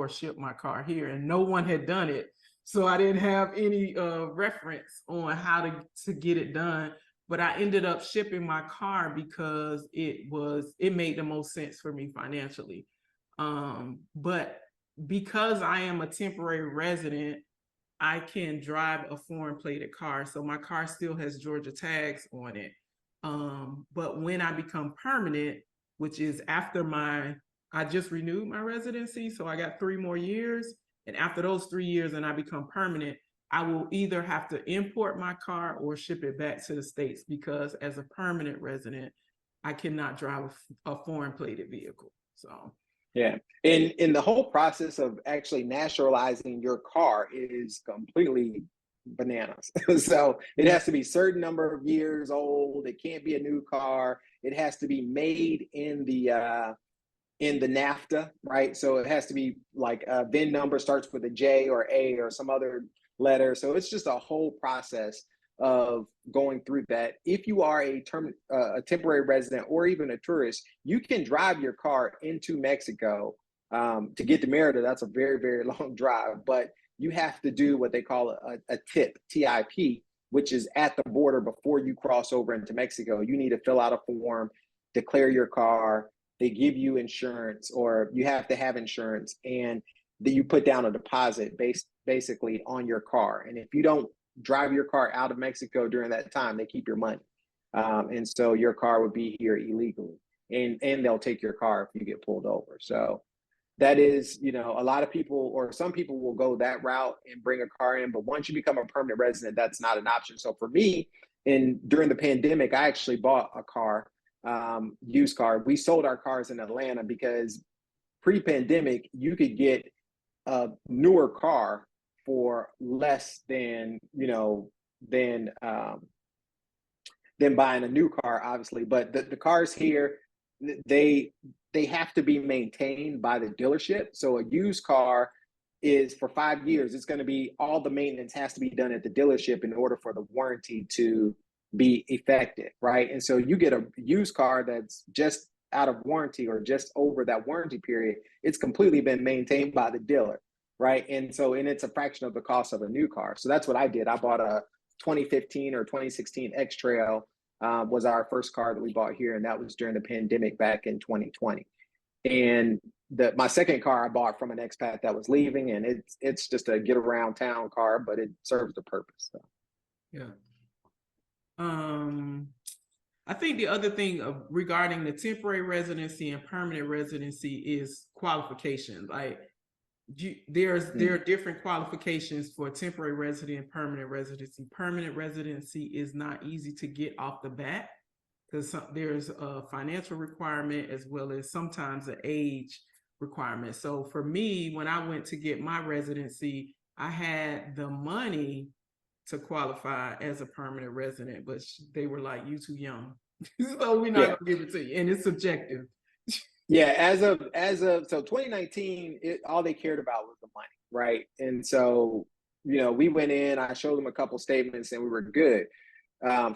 ship my car here. And no one had done it. So I didn't have any reference on how to get it done. But I ended up shipping my car because it made the most sense for me financially. But because I am a temporary resident, I can drive a foreign plated car. So my car still has Georgia tags on it. But when I become permanent, which is after I just renewed my residency. So I got 3 more years. And after those 3 years and I become permanent, I will either have to import my car or ship it back to the States, because as a permanent resident, I cannot drive a foreign plated vehicle. So yeah, and the whole process of actually naturalizing your car is completely bananas. So it has to be a certain number of years old. It can't be a new car. It has to be made in the NAFTA, right? So it has to be like a VIN number starts with a J or A or some other letter. So it's just a whole process of going through that. If you are a temporary resident or even a tourist, you can drive your car into Mexico to get to Merida. That's a very, very long drive, but you have to do what they call a TIP, TIP, which is at the border before you cross over into Mexico. You need to fill out a form, declare your car. They give you insurance, or you have to have insurance, and then you put down a deposit basically on your car. And if you don't drive your car out of Mexico during that time, they keep your money. And so your car would be here illegally, and they'll take your car if you get pulled over. So that is, a lot of people, or some people will go that route and bring a car in, but once you become a permanent resident, that's not an option. So for me, during the pandemic, I actually bought a car, used car. We sold our cars in Atlanta because pre-pandemic, you could get a newer car for less than buying a new car, obviously. But the cars here, they have to be maintained by the dealership. So a used car is for 5 years. It's going to be, all the maintenance has to be done at the dealership in order for the warranty to be effective, right? And so you get a used car that's just out of warranty or just over that warranty period, it's completely been maintained by the dealer, right? And it's a fraction of the cost of a new car. So that's what I did. I bought a 2015 or 2016 X-Trail, was our first car that we bought here, and that was during the pandemic back in 2020. And my second car I bought from an expat that was leaving, and it's just a get around town car, but it serves the purpose. So. Yeah. I think the other thing regarding the temporary residency and permanent residency is qualification. Like, there are different qualifications for temporary resident and permanent residency. Permanent residency is not easy to get off the bat because there's a financial requirement as well as sometimes an age requirement. So for me, when I went to get my residency, I had the money to qualify as a permanent resident, but they were like, "You too young," so we're not gonna give it to you, and it's subjective. Yeah, so 2019, all they cared about was the money, right? And so, we went in, I showed them a couple statements, and we were good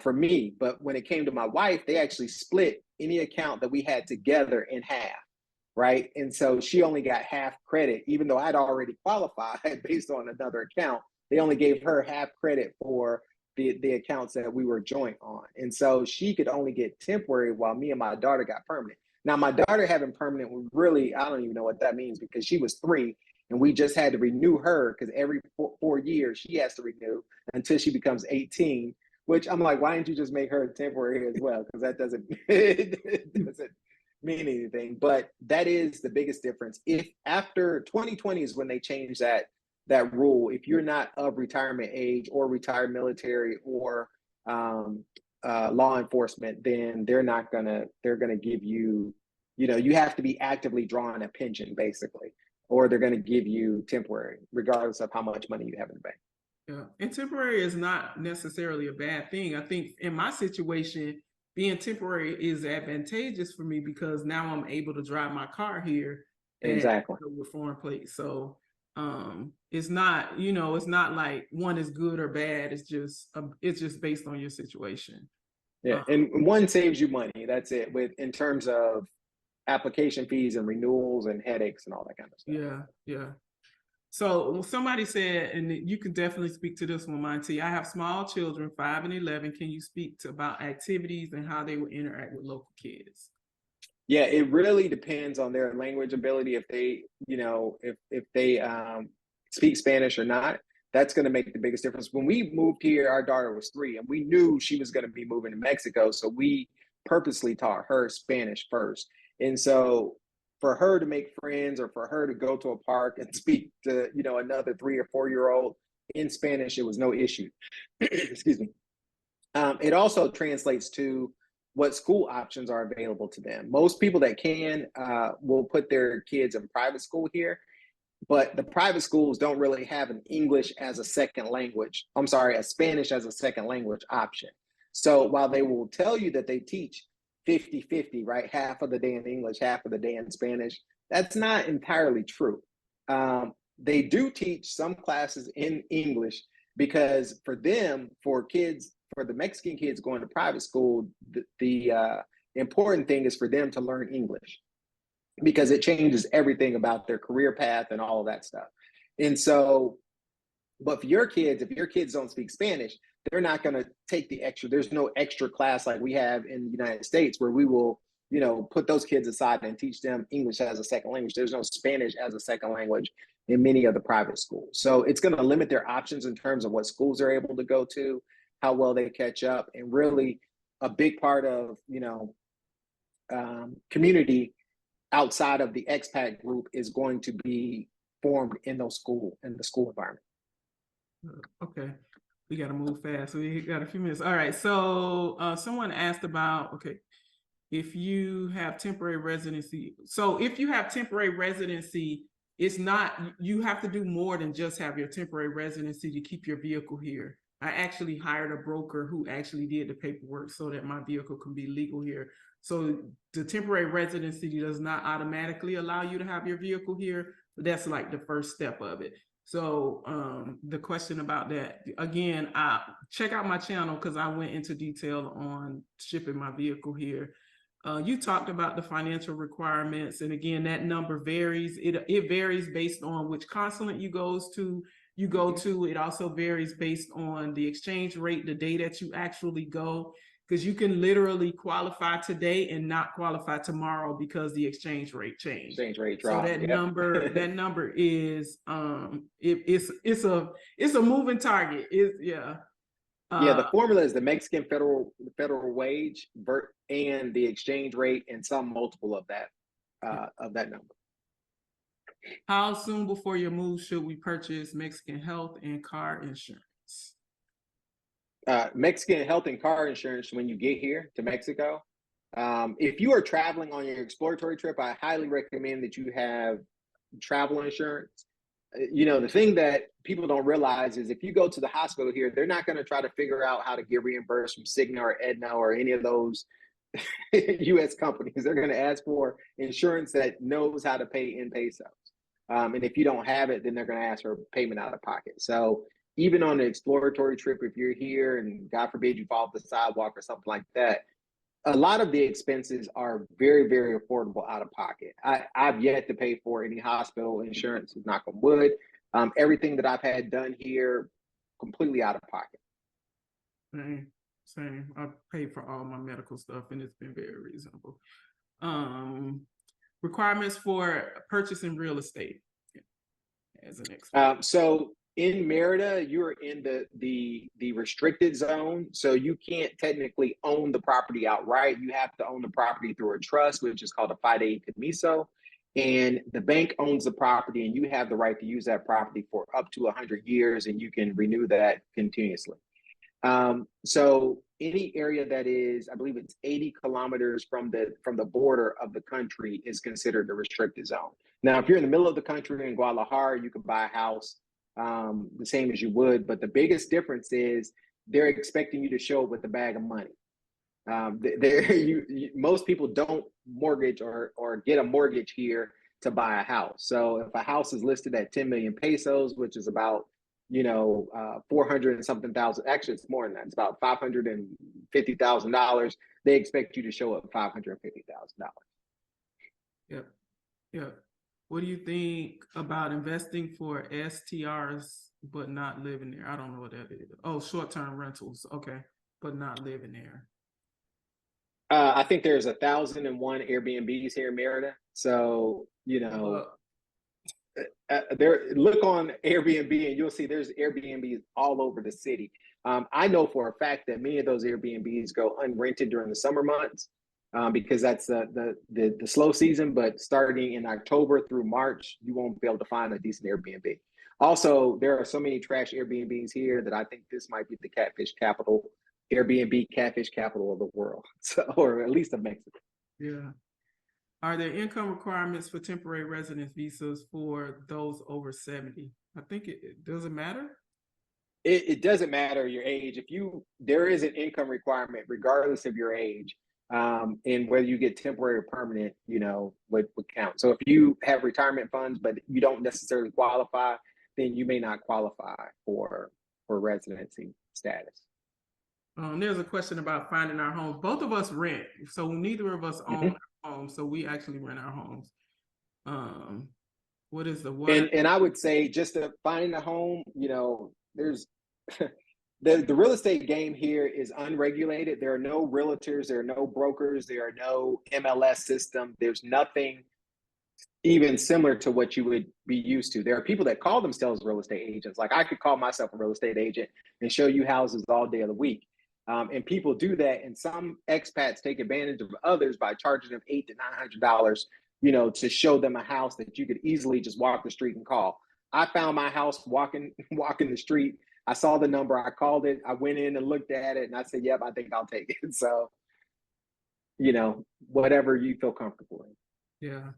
for me. But when it came to my wife, they actually split any account that we had together in half, right? And so she only got half credit, even though I'd already qualified based on another account. They only gave her half credit for the accounts that we were joint on. And so she could only get temporary while me and my daughter got permanent. Now, my daughter having permanent, really, I don't even know what that means because she was 3 and we just had to renew her because every 4 years she has to renew until she becomes 18, which I'm like, why didn't you just make her temporary as well? Because that doesn't, it doesn't mean anything. But that is the biggest difference. If after 2020 is when they changed that rule, if you're not of retirement age or retired military or law enforcement, then they're gonna give you, you have to be actively drawing a pension basically, or they're gonna give you temporary, regardless of how much money you have in the bank. Yeah, and temporary is not necessarily a bad thing. I think in my situation, being temporary is advantageous for me because now I'm able to drive my car here and Exactly. with foreign plates. So it's not, it's not like one is good or bad. It's just based on your situation. Yeah, and one saves you money. That's it. In terms of application fees and renewals and headaches and all that kind of stuff. Yeah, yeah. So somebody said, and you can definitely speak to this one, Monte. I have small children, 5 and 11. Can you speak about activities and how they will interact with local kids? Yeah, it really depends on their language ability. If they, if they speak Spanish or not, that's going to make the biggest difference. When we moved here, our daughter was 3, and we knew she was going to be moving to Mexico, so we purposely taught her Spanish first. And so, for her to make friends or for her to go to a park and speak to, another 3 or 4-year-old in Spanish, it was no issue. Excuse me. It also translates to what school options are available to them. Most people that can will put their kids in private school here, but the private schools don't really have an English as a second language. I'm sorry, a Spanish as a second language option. So while they will tell you that they teach 50-50, right? Half of the day in English, half of the day in Spanish, that's not entirely true. They do teach some classes in English because for them, for the Mexican kids going to private school, the important thing is for them to learn English because it changes everything about their career path and all of that stuff. And so, but for your kids, if your kids don't speak Spanish, they're not going to take the extra. There's no extra class like we have in the United States where we will, put those kids aside and teach them English as a second language. There's no Spanish as a second language in many of the private schools. So it's going to limit their options in terms of what schools they're able to go to, how well they catch up, and really a big part of, community outside of the expat group is going to be formed in the school environment. Okay, we got to move fast. We got a few minutes. All right. So someone asked about, okay, if you have temporary residency. So if you have temporary residency, it's not, you have to do more than just have your temporary residency to keep your vehicle here. I actually hired a broker who actually did the paperwork so that my vehicle can be legal here. So the temporary residency does not automatically allow you to have your vehicle here. But that's like the first step of it. So the question about that, again, check out my channel because I went into detail on shipping my vehicle here. You talked about the financial requirements, and again, that number varies. It varies based on which consulate you go to. It also varies based on the exchange rate, the day that you actually go, because you can literally qualify today and not qualify tomorrow because the exchange rate changed. Exchange rate drop. So that number is it's a moving target. The formula is the Mexican federal wage and the exchange rate and some multiple of that number. How soon before your move should we purchase Mexican health and car insurance? Mexican health and car insurance when you get here to Mexico. If you are traveling on your exploratory trip, I highly recommend that you have travel insurance. You know, the thing that people don't realize is if you go to the hospital here, they're not going to try to figure out how to get reimbursed from Cigna or Aetna or any of those U.S. companies. They're going to ask for insurance that knows how to pay in pesos. And if you don't have it, then they're going to ask for payment out of pocket. So even on an exploratory trip, if you're here and God forbid you fall off the sidewalk or something like that, a lot of the expenses are very, very affordable out of pocket. I've yet to pay for any hospital insurance, knock on wood. Everything that I've had done here, completely out of pocket. Same. I pay for all my medical stuff, and it's been very reasonable. Requirements for purchasing real estate as an expert. So in Merida, you're in the restricted zone, so you can't technically own the property outright. You have to own the property through a trust, which is called a fideicomiso, and the bank owns the property, and you have the right to use that property for up to 100 years, and you can renew that continuously. So any area that is, I believe it's 80 kilometers from the border of the country is considered a restricted zone. Now, if you're in the middle of the country in Guadalajara, you can buy a house the same as you would, but the biggest difference is they're expecting you to show up with a bag of money. Most people don't mortgage or get a mortgage here to buy a house. So if a house is listed at 10 million pesos, which is about 400 and something thousand, actually it's more than that, it's about $550,000, they expect you to show up $550,000. Yep. What do you think about investing for STRs but not living there? I don't know what that is. Oh, short-term rentals. Okay, but not living there. I think there's 1,001 Airbnbs here in Merida. So, there, look on Airbnb and you'll see there's Airbnbs all over the city. I know for a fact that many of those Airbnbs go unrented during the summer months because that's the slow season. But starting in October through March, you won't be able to find a decent Airbnb. Also, there are so many trash Airbnbs here that I think this might be the catfish capital, Airbnb catfish capital of the world, so, or at least of Mexico. Yeah. Are there income requirements for temporary residence visas for those over 70? I think it doesn't matter. It doesn't matter your age. There is an income requirement regardless of your age, and whether you get temporary or permanent, would count. So if you have retirement funds but you don't necessarily qualify, then you may not qualify for residency status. There's a question about finding our homes. Both of us rent, so neither of us own our homes, so we actually rent our homes. What is the what? And I would say just to finding a home, there's the real estate game here is unregulated. There are no realtors, there are no brokers, there are no MLS system. There's nothing even similar to what you would be used to. There are people that call themselves real estate agents. Like I could call myself a real estate agent and show you houses all day of the week. And people do that, and some expats take advantage of others by charging them $800 to $900, to show them a house that you could easily just walk the street and call. I found my house walking the street. I saw the number, I called it, I went in and looked at it, and I said, yep, I think I'll take it. So, whatever you feel comfortable in. Yeah.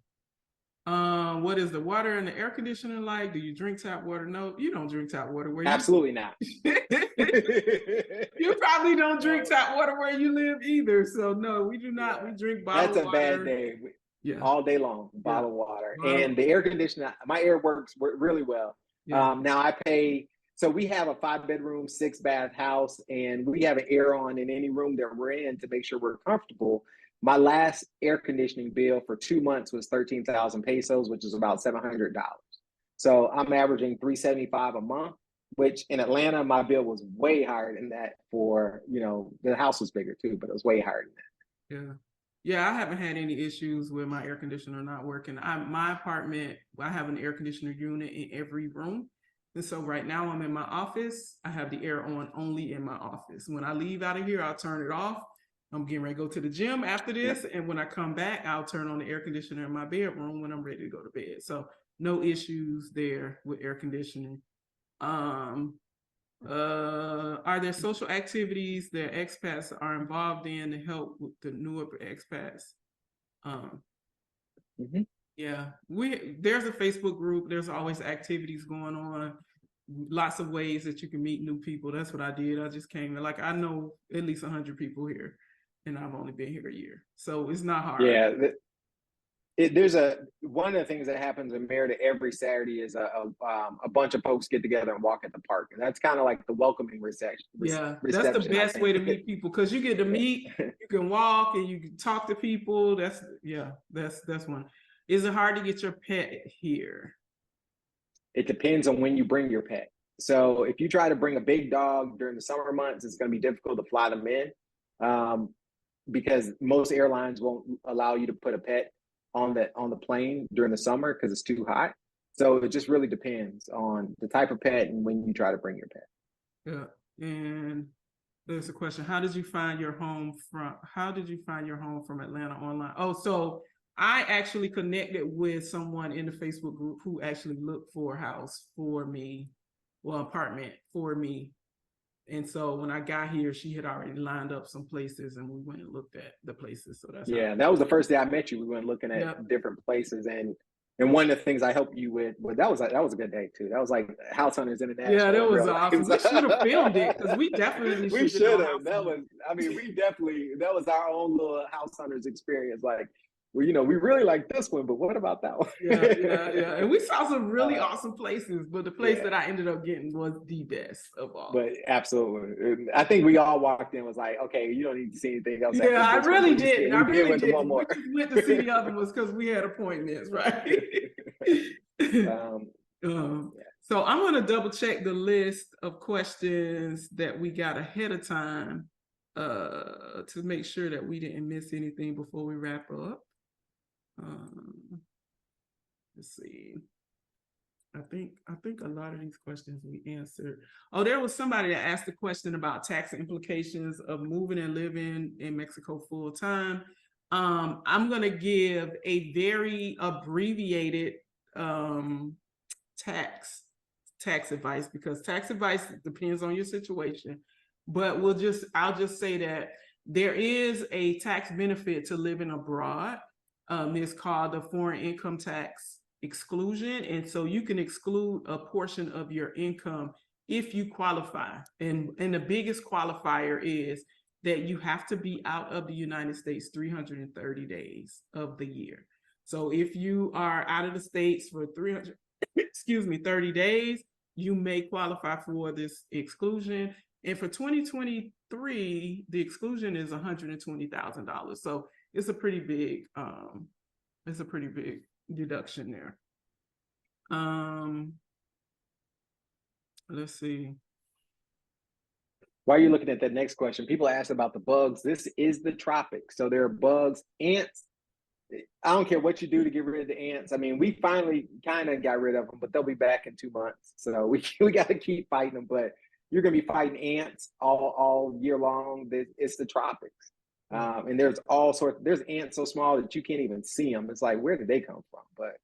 What is the water and the air conditioner like? Do you drink tap water? No, you don't drink tap water where you Absolutely not. You probably don't drink tap water where you live either. So no, we do not. Yeah. We drink bottled water. That's a bad day. Yeah. All day long, bottled water. And the air conditioner, my air works really well. Yeah. Now I pay, so we have a 5-bedroom, 6-bath house, and we have an air on in any room that we're in to make sure we're comfortable. My last air conditioning bill for 2 months was 13,000 pesos, which is about $700. So I'm averaging $375 a month, which in Atlanta, my bill was way higher than that for, the house was bigger too, but it was way higher than that. Yeah, I haven't had any issues with my air conditioner not working. My apartment, I have an air conditioner unit in every room. And so right now I'm in my office. I have the air on only in my office. When I leave out of here, I'll turn it off. I'm getting ready to go to the gym after this. And when I come back, I'll turn on the air conditioner in my bedroom when I'm ready to go to bed. So no issues there with air conditioning. Are there social activities that expats are involved in to help with the newer expats? Yeah, there's a Facebook group. There's always activities going on. Lots of ways that you can meet new people. That's what I did. I just came, like, I know at least 100 people here, and I've only been here a year, so it's not hard. Yeah, there's one of the things that happens in Merida every Saturday is a bunch of folks get together and walk at the park, and that's kind of like the welcoming reception. Yeah, that's the best way to meet people, because you get to meet, you can walk and you can talk to people. That's one. Is it hard to get your pet here? It depends on when you bring your pet. So if you try to bring a big dog during the summer months, it's going to be difficult to fly them in, because most airlines won't allow you to put a pet on the plane during the summer because it's too hot. So it just really depends on the type of pet and when you try to bring your pet. Yeah, and there's a question: How did you find your home from Atlanta online? Oh, so I actually connected with someone in the Facebook group who actually looked for a house for me, well, apartment for me. And so when I got here, she had already lined up some places, and we went and looked at the places. So that's that was the first day I met you. We went looking at different places, and one of the things I helped you with, that was a good day too. That was like House Hunters International. Yeah, that was awesome. We should have filmed it, because we definitely should have. That was our own little House Hunters experience. Like, we really like this one, but what about that one? Yeah. And we saw some really awesome places, but the place that I ended up getting was the best of all. But absolutely, I think we all walked in and was like, okay, you don't need to see anything else. Yeah, I really did. We just went to see the other ones because we had appointments, right? So I'm going to double check the list of questions that we got ahead of time to make sure that we didn't miss anything before we wrap up. Let's see. I think a lot of these questions we answered. Oh, there was somebody that asked a question about tax implications of moving and living in Mexico full time. I'm going to give a very abbreviated tax advice, because tax advice depends on your situation. But I'll just say that there is a tax benefit to living abroad. It's called the foreign income tax exclusion. And so you can exclude a portion of your income if you qualify. And the biggest qualifier is that you have to be out of the United States 330 days of the year. So if you are out of the States for 30 days, you may qualify for this exclusion. And for 2023, the exclusion is $120,000. So it's a pretty big deduction there. Let's see. While you're looking at that next question, people ask about the bugs. This is the tropics, so there are bugs, ants. I don't care what you do to get rid of the ants. I mean, we finally kind of got rid of them, but they'll be back in 2 months. So we got to keep fighting them. But you're going to be fighting ants all year long. It's the tropics. And there's all sorts. There's ants so small that you can't even see them. It's like, where did they come from? But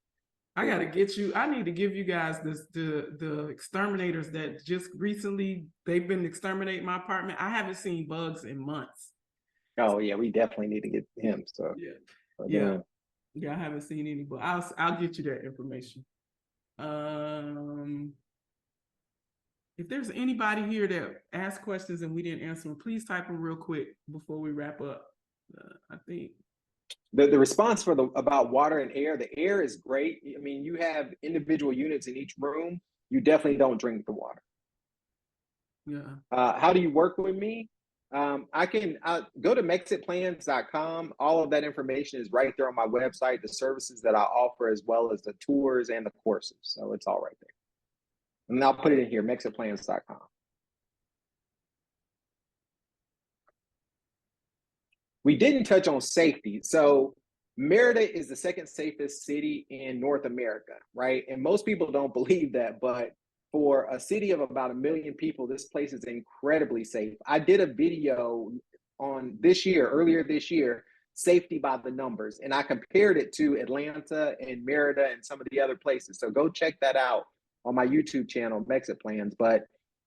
I got to get you. I need to give you guys the exterminators that just recently they've been exterminating my apartment. I haven't seen bugs in months. Oh yeah, we definitely need to get him. So yeah, I haven't seen any, but I'll get you that information. If there's anybody here that asked questions and we didn't answer them, please type them real quick before we wrap up. I think the response about water and air, the air is great. I mean, you have individual units in each room. You definitely don't drink the water. Yeah. How do you work with me? I can go to mexitplans.com. All of that information is right there on my website, the services that I offer, as well as the tours and the courses. So it's all right there. And I'll put it in here, mexitplans.com. We didn't touch on safety. So Merida is the second safest city in North America, right? And most people don't believe that, but for a city of about 1 million people, this place is incredibly safe. I did a video on earlier this year, safety by the numbers. And I compared it to Atlanta and Merida and some of the other places. So go check that out on my YouTube channel, Exit Plans, but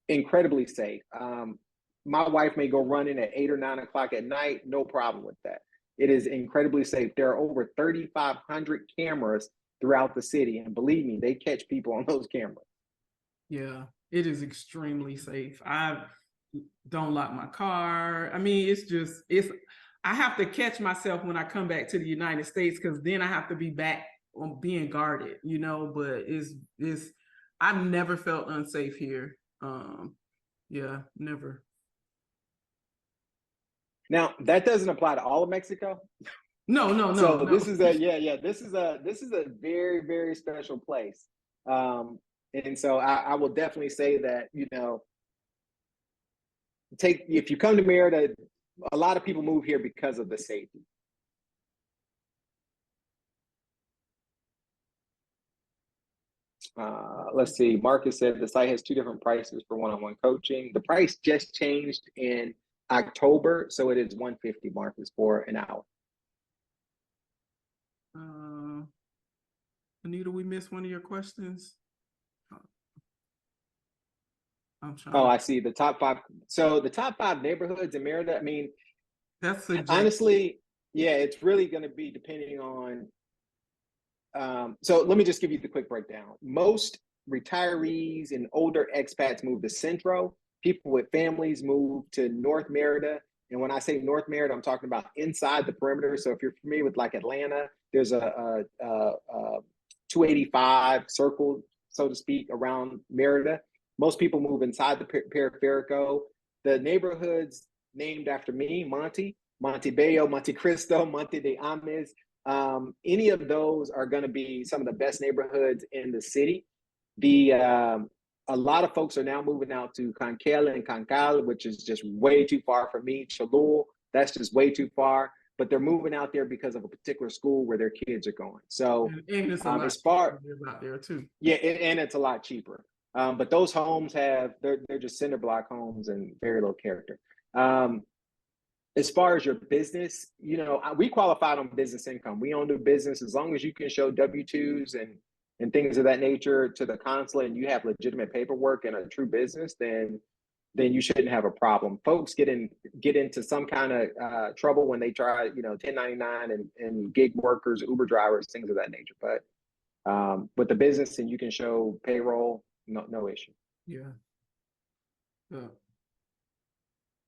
incredibly safe. My wife may go running at 8 or 9 o'clock at night, no problem with that. It is incredibly safe. There are over 3,500 cameras throughout the city. And believe me, they catch people on those cameras. Yeah, it is extremely safe. I don't lock my car. I mean, it's I have to catch myself when I come back to the United States, because then I have to be back on being guarded, you know, but it's I've never felt unsafe here. Yeah, never. Now, that doesn't apply to all of Mexico. No. So this is this is a very, very special place. And so I will definitely say that, you know, if you come to Merida, a lot of people move here because of the safety. Let's see. Marcus said the site has 2 different prices for one-on-one coaching. The price just changed in October, so it is $150, Marcus, for an hour. Anita, we missed one of your questions. I'm trying. Oh, I see. The top 5. So the top 5 neighborhoods in Merida, I mean, that's honestly, yeah, it's really going to be depending on. So let me just give you the quick breakdown. Most retirees and older expats move to Centro. People with families move to North Merida. And when I say North Merida, I'm talking about inside the perimeter. So if you're familiar with like Atlanta, there's a 285 circle, so to speak, around Merida. Most people move inside the periferico. The neighborhoods named after me, Monte, Montebello, Monte Cristo, Monte de Ames, any of those are going to be some of the best neighborhoods in the city. A lot of folks are now moving out to Canquel and Cancal, which is just way too far for me. Cholul, that's just way too far. But they're moving out there because of a particular school where their kids are going. So and it's a lot as far out there too. Yeah, and it's a lot cheaper. But those homes they're just cinder block homes and very little character. As far as your business, you know, we qualified on business income. We own the business as long as you can show W-2s and things of that nature to the consulate, and you have legitimate paperwork and a true business, then you shouldn't have a problem. Folks get into some kind of trouble when they try, you know, 1099 and gig workers, Uber drivers, things of that nature. But with the business and you can show payroll, no issue. Yeah.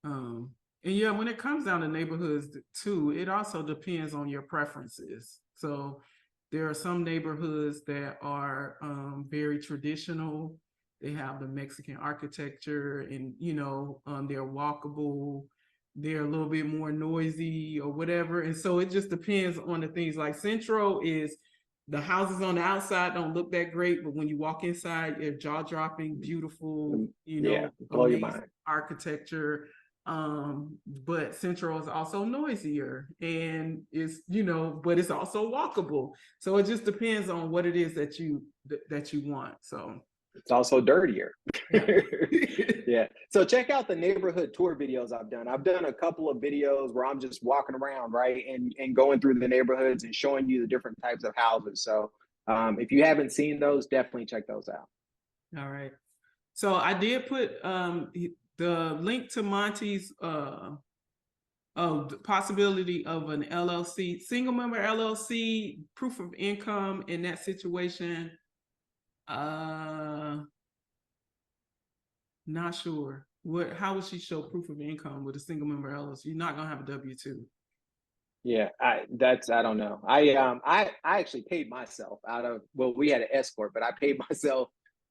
And yeah, when it comes down to neighborhoods too, it also depends on your preferences. So there are some neighborhoods that are very traditional. They have the Mexican architecture, and you know, they're walkable. They're a little bit more noisy or whatever. And so it just depends on the things. Like Centro is, the houses on the outside don't look that great, but when you walk inside, they're jaw-dropping, beautiful, you know, yeah, blow your mind. Architecture. But Central is also noisier, and it's, you know, but it's also walkable. So it just depends on what it is that you want. So it's also dirtier. Yeah. Yeah. So check out the neighborhood tour videos I've done. I've done a couple of videos where I'm just walking around, right, and going through the neighborhoods and showing you the different types of houses. So if you haven't seen those, definitely check those out. All right. So I did put the link to Monte's the possibility of an LLC, single member LLC, proof of income in that situation. Not sure. How would she show proof of income with a single member LLC? You're not gonna have a W-2. Yeah, I don't know. I actually paid myself out of, well, we had an escort, but I paid myself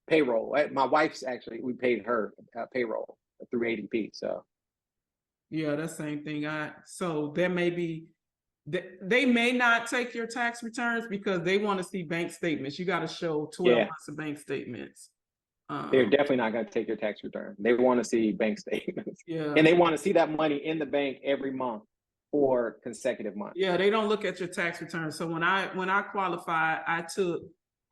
payroll. My wife's actually, we paid her payroll through ADP. So yeah, that's the same thing. So there may be, they may not take your tax returns because they want to see bank statements. You got to show 12 months of bank statements. They're definitely not going to take your tax return. They want to see bank statements. Yeah. And they want to see that money in the bank every month for consecutive months. Yeah, they don't look at your tax return. So when I qualified,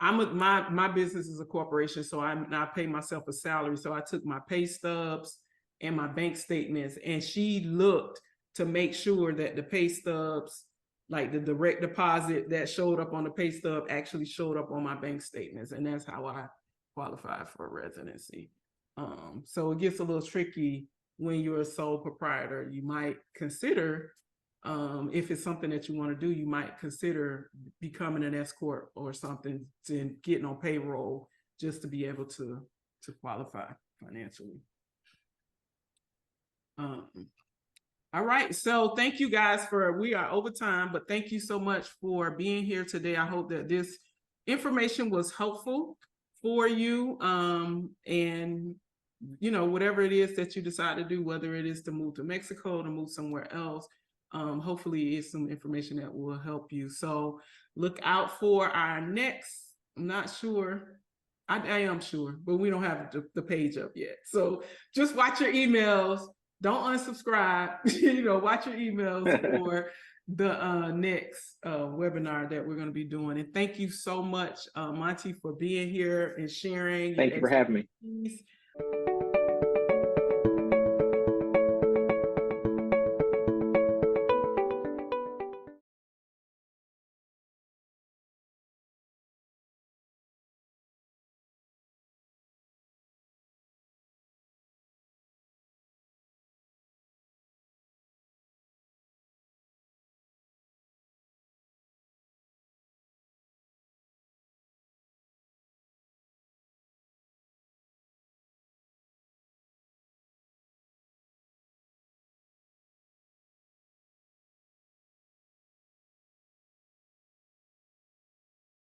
my business is a corporation, so I pay myself a salary. So I took my pay stubs and my bank statements, and she looked to make sure that the pay stubs like the direct deposit that showed up on the pay stub actually showed up on my bank statements, and that's how I qualified for residency. So it gets a little tricky when you're a sole proprietor. You might consider, if it's something that you want to do, you might consider becoming an S corp or something, to getting on payroll just to be able to qualify financially. All right, so thank you guys we are over time, but thank you so much for being here today. I hope that this information was helpful for you, and whatever it is that you decide to do, whether it is to move to Mexico, to move somewhere else, hopefully it's some information that will help you. So look out for our next, I'm not sure, I am sure, but we don't have the page up yet. So just watch your emails. Don't unsubscribe. Watch your emails for the next webinar that we're going to be doing. And thank you so much, Monte, for being here and sharing. Thank you for having me.